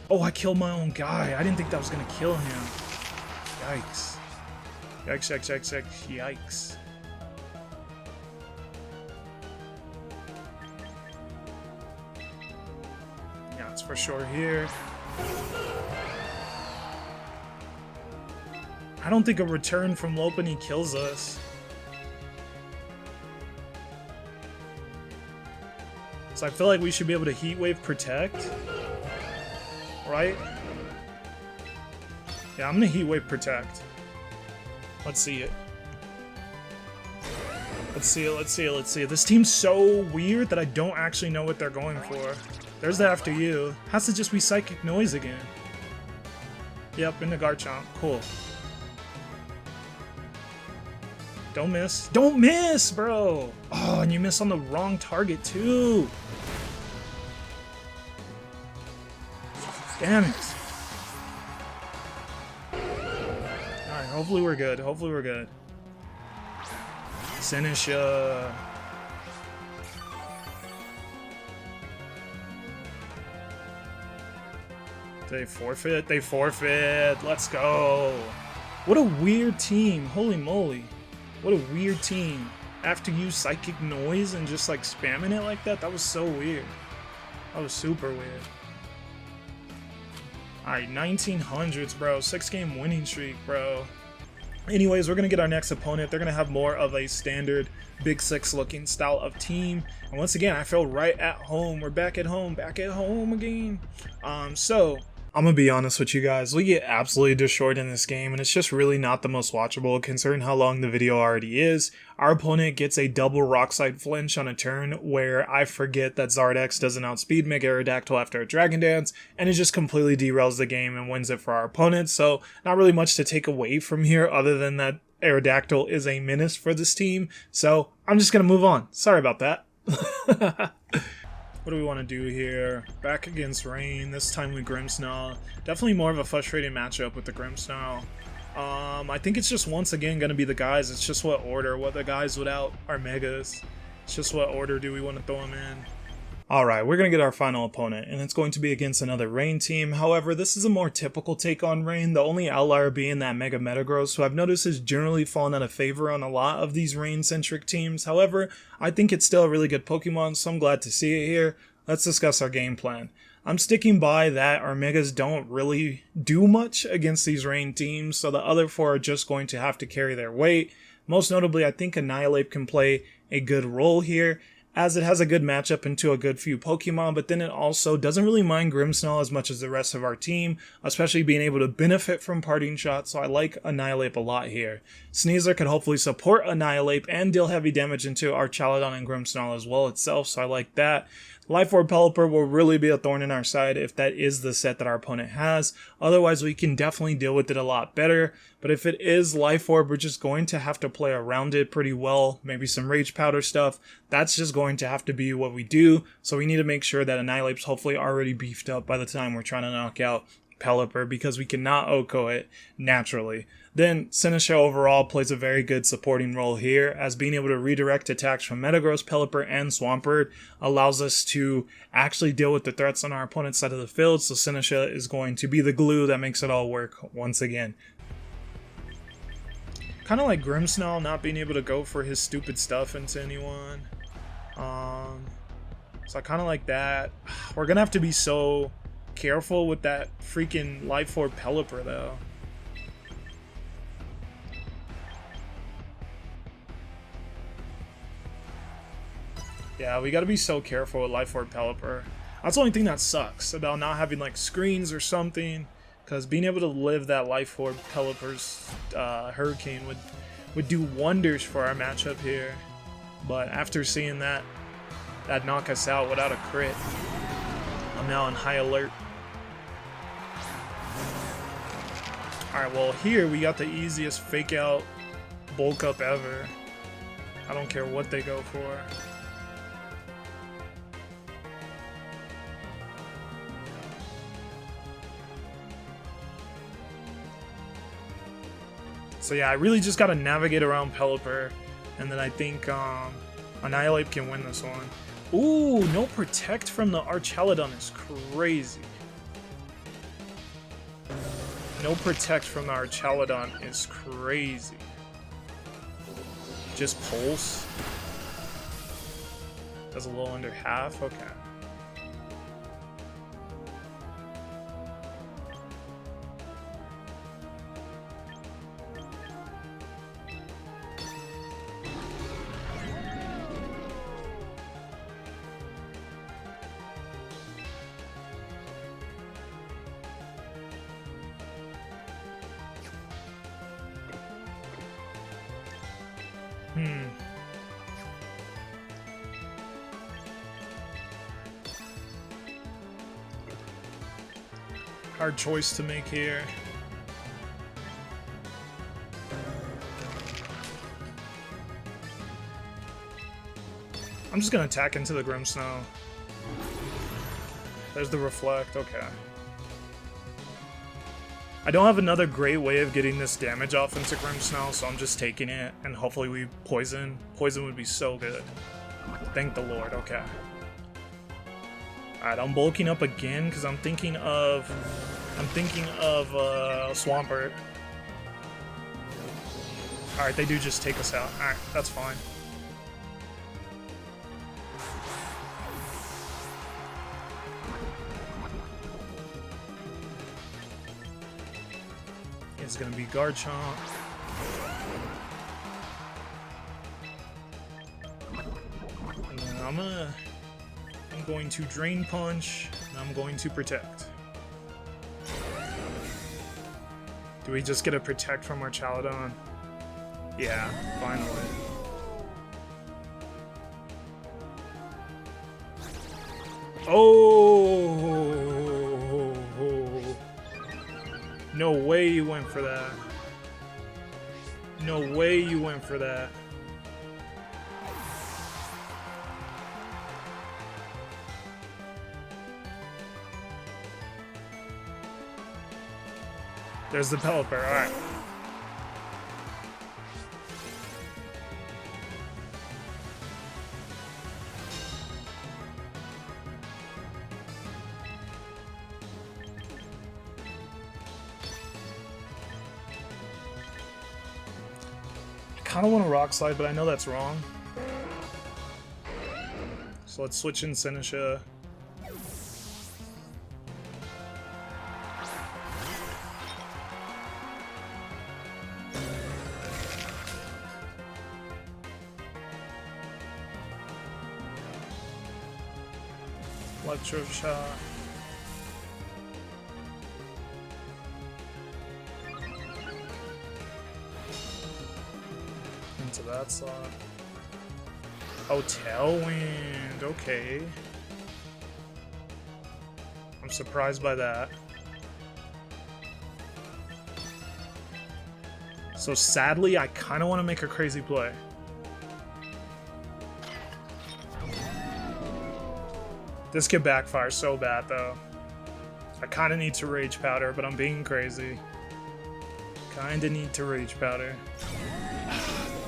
Oh, I killed my own guy. I didn't think that was gonna kill him. Yikes. Yikes, yikes, yikes, yikes, yikes. Yeah, it's for sure here. I don't think a return from Lopunny kills us. So I feel like we should be able to Heat Wave Protect. Right? Yeah, I'm gonna Heat Wave Protect. Let's see it. Let's see it, let's see it, let's see it. This team's so weird that I don't actually know what they're going for. There's the After You. Has to just be Psychic Noise again. Yep, into Garchomp. Cool. Don't miss. Don't miss, bro! Oh, and you miss on the wrong target, too. Damn it. Alright, hopefully we're good. Hopefully we're good. Sinisha. They forfeit. They forfeit. Let's go. What a weird team. Holy moly. What a weird team. After you Psychic Noise and just like spamming it like that, that was so weird. That was super weird. Alright, 1900s, bro. 6-game winning streak, bro. Anyways, we're going to get our next opponent. They're going to have more of a standard Big Six looking style of team. And once again, I feel right at home. We're back at home again. So I'm going to be honest with you guys. We get absolutely destroyed in this game, and it's just really not the most watchable considering how long the video already is. Our opponent gets a double Rock Slide flinch on a turn where I forget that Zard X doesn't outspeed Mega Aerodactyl after a Dragon Dance, and it just completely derails the game and wins it for our opponent. So not really much to take away from here other than that Aerodactyl is a menace for this team. So I'm just going to move on. Sorry about that. What do we want to do here? Back against Rain, this time with Grimmsnarl. Definitely more of a frustrating matchup with the Grimmsnarl. I think it's just once again going to be the guys. It's just what order, what the guys without our Megas. It's just what order do we want to throw them in. Alright, we're going to get our final opponent, and it's going to be against another Rain team. However, this is a more typical take on Rain, the only outlier being that Mega Metagross, who I've noticed has generally fallen out of favor on a lot of these Rain-centric teams. However, I think it's still a really good Pokemon, so I'm glad to see it here. Let's discuss our game plan. I'm sticking by that our Megas don't really do much against these Rain teams, so the other four are just going to have to carry their weight. Most notably, I think Annihilate can play a good role here, as it has a good matchup into a good few Pokemon, but then it also doesn't really mind Grimmsnarl as much as the rest of our team, especially being able to benefit from Parting Shot, so I like Annihilate a lot here. Sneasler could hopefully support Annihilate and deal heavy damage into our Chaladon and Grimmsnarl as well itself, so I like that. Life Orb Pelipper will really be a thorn in our side if that is the set that our opponent has. Otherwise, we can definitely deal with it a lot better. But if it is Life Orb, we're just going to have to play around it pretty well. Maybe some Rage Powder stuff. That's just going to have to be what we do. So we need to make sure that Annihilate's hopefully already beefed up by the time we're trying to knock out Pelipper, because we cannot OHKO it naturally. Then Sinisha overall plays a very good supporting role here, as being able to redirect attacks from Metagross, Pelipper, and Swampert allows us to actually deal with the threats on our opponent's side of the field, so Sinisha is going to be the glue that makes it all work once again. Kind of like Grimmsnarl not being able to go for his stupid stuff into anyone. So I kind of like that. We're going to have to be so careful with that freaking Life Orb Pelipper though. Yeah, we gotta be so careful with Life Orb Pelipper. That's the only thing that sucks about not having like screens or something. Because being able to live that Life Orb Pelipper's Hurricane would do wonders for our matchup here. But after seeing that knock us out without a crit, I'm now on high alert. Alright, well here we got the easiest fake out bulk up ever. I don't care what they go for. So yeah, I really just gotta navigate around Pelipper, and then I think Annihilate can win this one. Ooh, no Protect from the Archaludon is crazy. No Protect from the Archaludon is crazy. Just Pulse. Does a little under half, okay. Hard choice to make here. I'm just gonna attack into the Grimmsnow. There's the Reflect, okay. I don't have another great way of getting this damage off into Grimmsnow, so I'm just taking it, and hopefully we poison. Poison would be so good. Thank the Lord, okay. Alright, I'm bulking up again because I'm thinking of Swampert. Alright, they do just take us out. Alright, that's fine. It's gonna be Garchomp. And then I'm going to Drain Punch, and I'm going to Protect. Do we just get a Protect from our Archaludon? Yeah, finally. Oh! No way you went for that. No way you went for that. There's the Pelipper, alright. I kinda want to Rock Slide, but I know that's wrong. So let's switch in Senesha. Electro Shot. Into that slot. Oh, Tailwind. Okay. I'm surprised by that. So sadly, I kind of want to make a crazy play. This could backfire so bad, though. I kind of need to Rage Powder, but I'm being crazy. Kind of need to Rage Powder.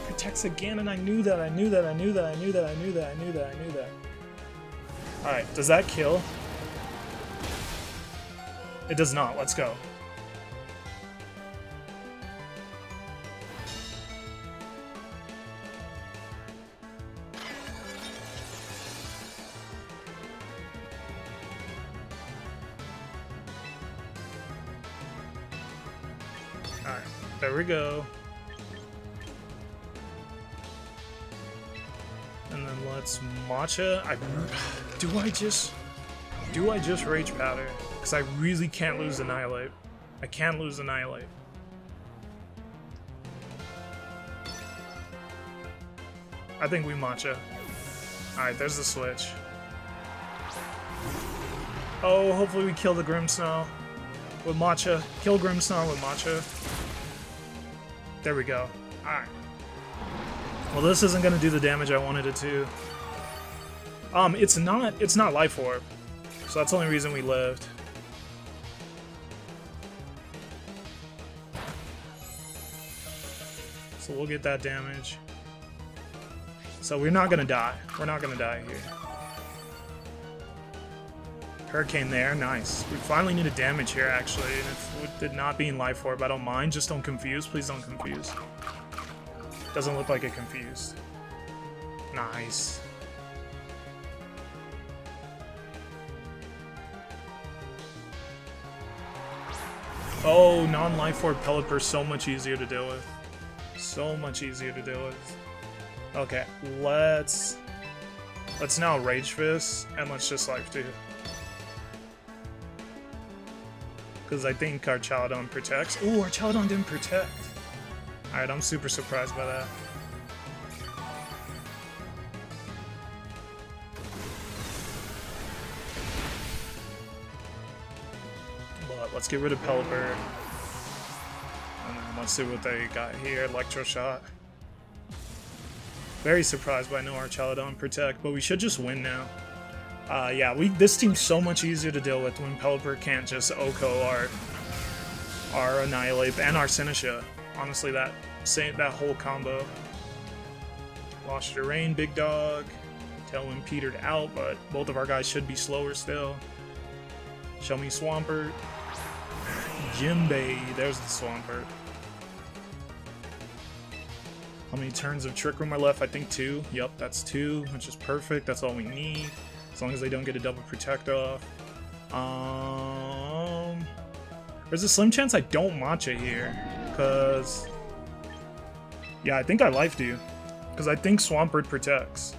Protects again, and I knew that, I knew that, I knew that, I knew that, I knew that, I knew that, I knew that. Alright, does that kill? It does not, let's go. Alright, there we go. And then let's Matcha. Do I just Rage Powder? Because I really can't lose Annihilate. I can't lose Annihilate. I think we matcha. Alright, there's the switch. Oh, hopefully we kill the Grimmsnarl with matcha. Kill Grimmsnarl with matcha. There we go. Alright. Well, this isn't gonna do the damage I wanted it to. It's not Life Orb. So that's the only reason we lived. So we'll get that damage. So we're not gonna die. We're not gonna die here. Hurricane there, nice. We finally needed damage here, actually. And if it not being Life Orb, I don't mind. Just don't confuse. Please don't confuse. Doesn't look like it confused. Nice. Oh, non-Life Orb Pelipper, so much easier to deal with. So much easier to deal with. Okay, let's now Rage Fist, and let's just Life Steal. Because I think our Chaladon protects. Ooh, our Chaladon didn't protect. Alright, I'm super surprised by that. But let's get rid of Pelipper. And then let's see what they got here. Electro Shot. Very surprised by no Chaladon protect, but we should just win now. Yeah, this team's so much easier to deal with when Pelipper can't just Oko our Annihilate and our Sinisha. Honestly, that whole combo. Lost your Rain, big dog. Tailwind petered out, but both of our guys should be slower still. Show me Swampert. Jimbei, there's the Swampert. How many turns of Trick Room are left? I think 2. Yep, that's 2, which is perfect. That's all we need. As long as they don't get a double protect off. There's a slim chance I don't matcha here. Because... yeah, I think I Life Dew. Because I think Swampert protects.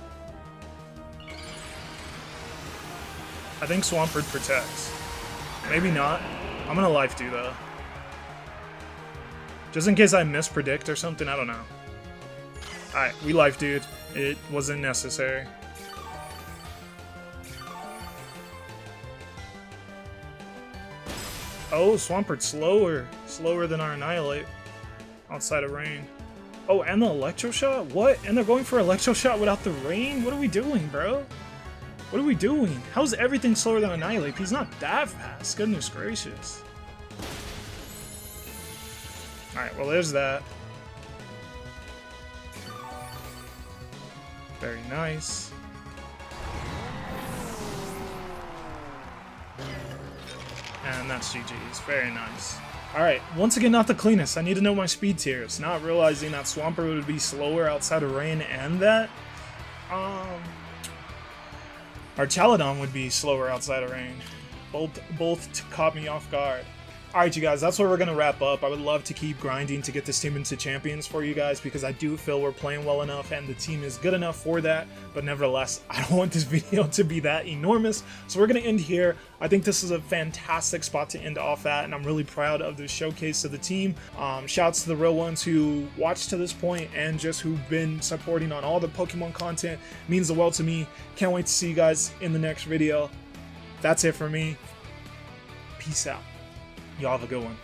I think Swampert protects. Maybe not. I'm gonna Life Dew though. Just in case I mispredict or something, I don't know. Alright, we Life Dew'd. It wasn't necessary. Oh, Swampert's slower. Slower than our Annihilate. Outside of Rain. Oh, and the Electro Shot? What? And they're going for Electro Shot without the Rain? What are we doing, bro? What are we doing? How's everything slower than Annihilate? He's not that fast. Goodness gracious. Alright, well there's that. Very nice. And that's GG's. Very nice. Alright, once again, not the cleanest. I need to know my speed tiers. Not realizing that Swampert would be slower outside of Rain and that. Our Chaladon would be slower outside of Rain. Both caught me off guard. Alright, you guys, that's where we're going to wrap up. I would love to keep grinding to get this team into champions for you guys because I do feel we're playing well enough and the team is good enough for that. But nevertheless, I don't want this video to be that enormous. So we're going to end here. I think this is a fantastic spot to end off at, and I'm really proud of the showcase of the team. Shouts to the real ones who watched to this point and just who've been supporting on all the Pokemon content. It means the world to me. Can't wait to see you guys in the next video. That's it for me. Peace out. Y'all have a good one.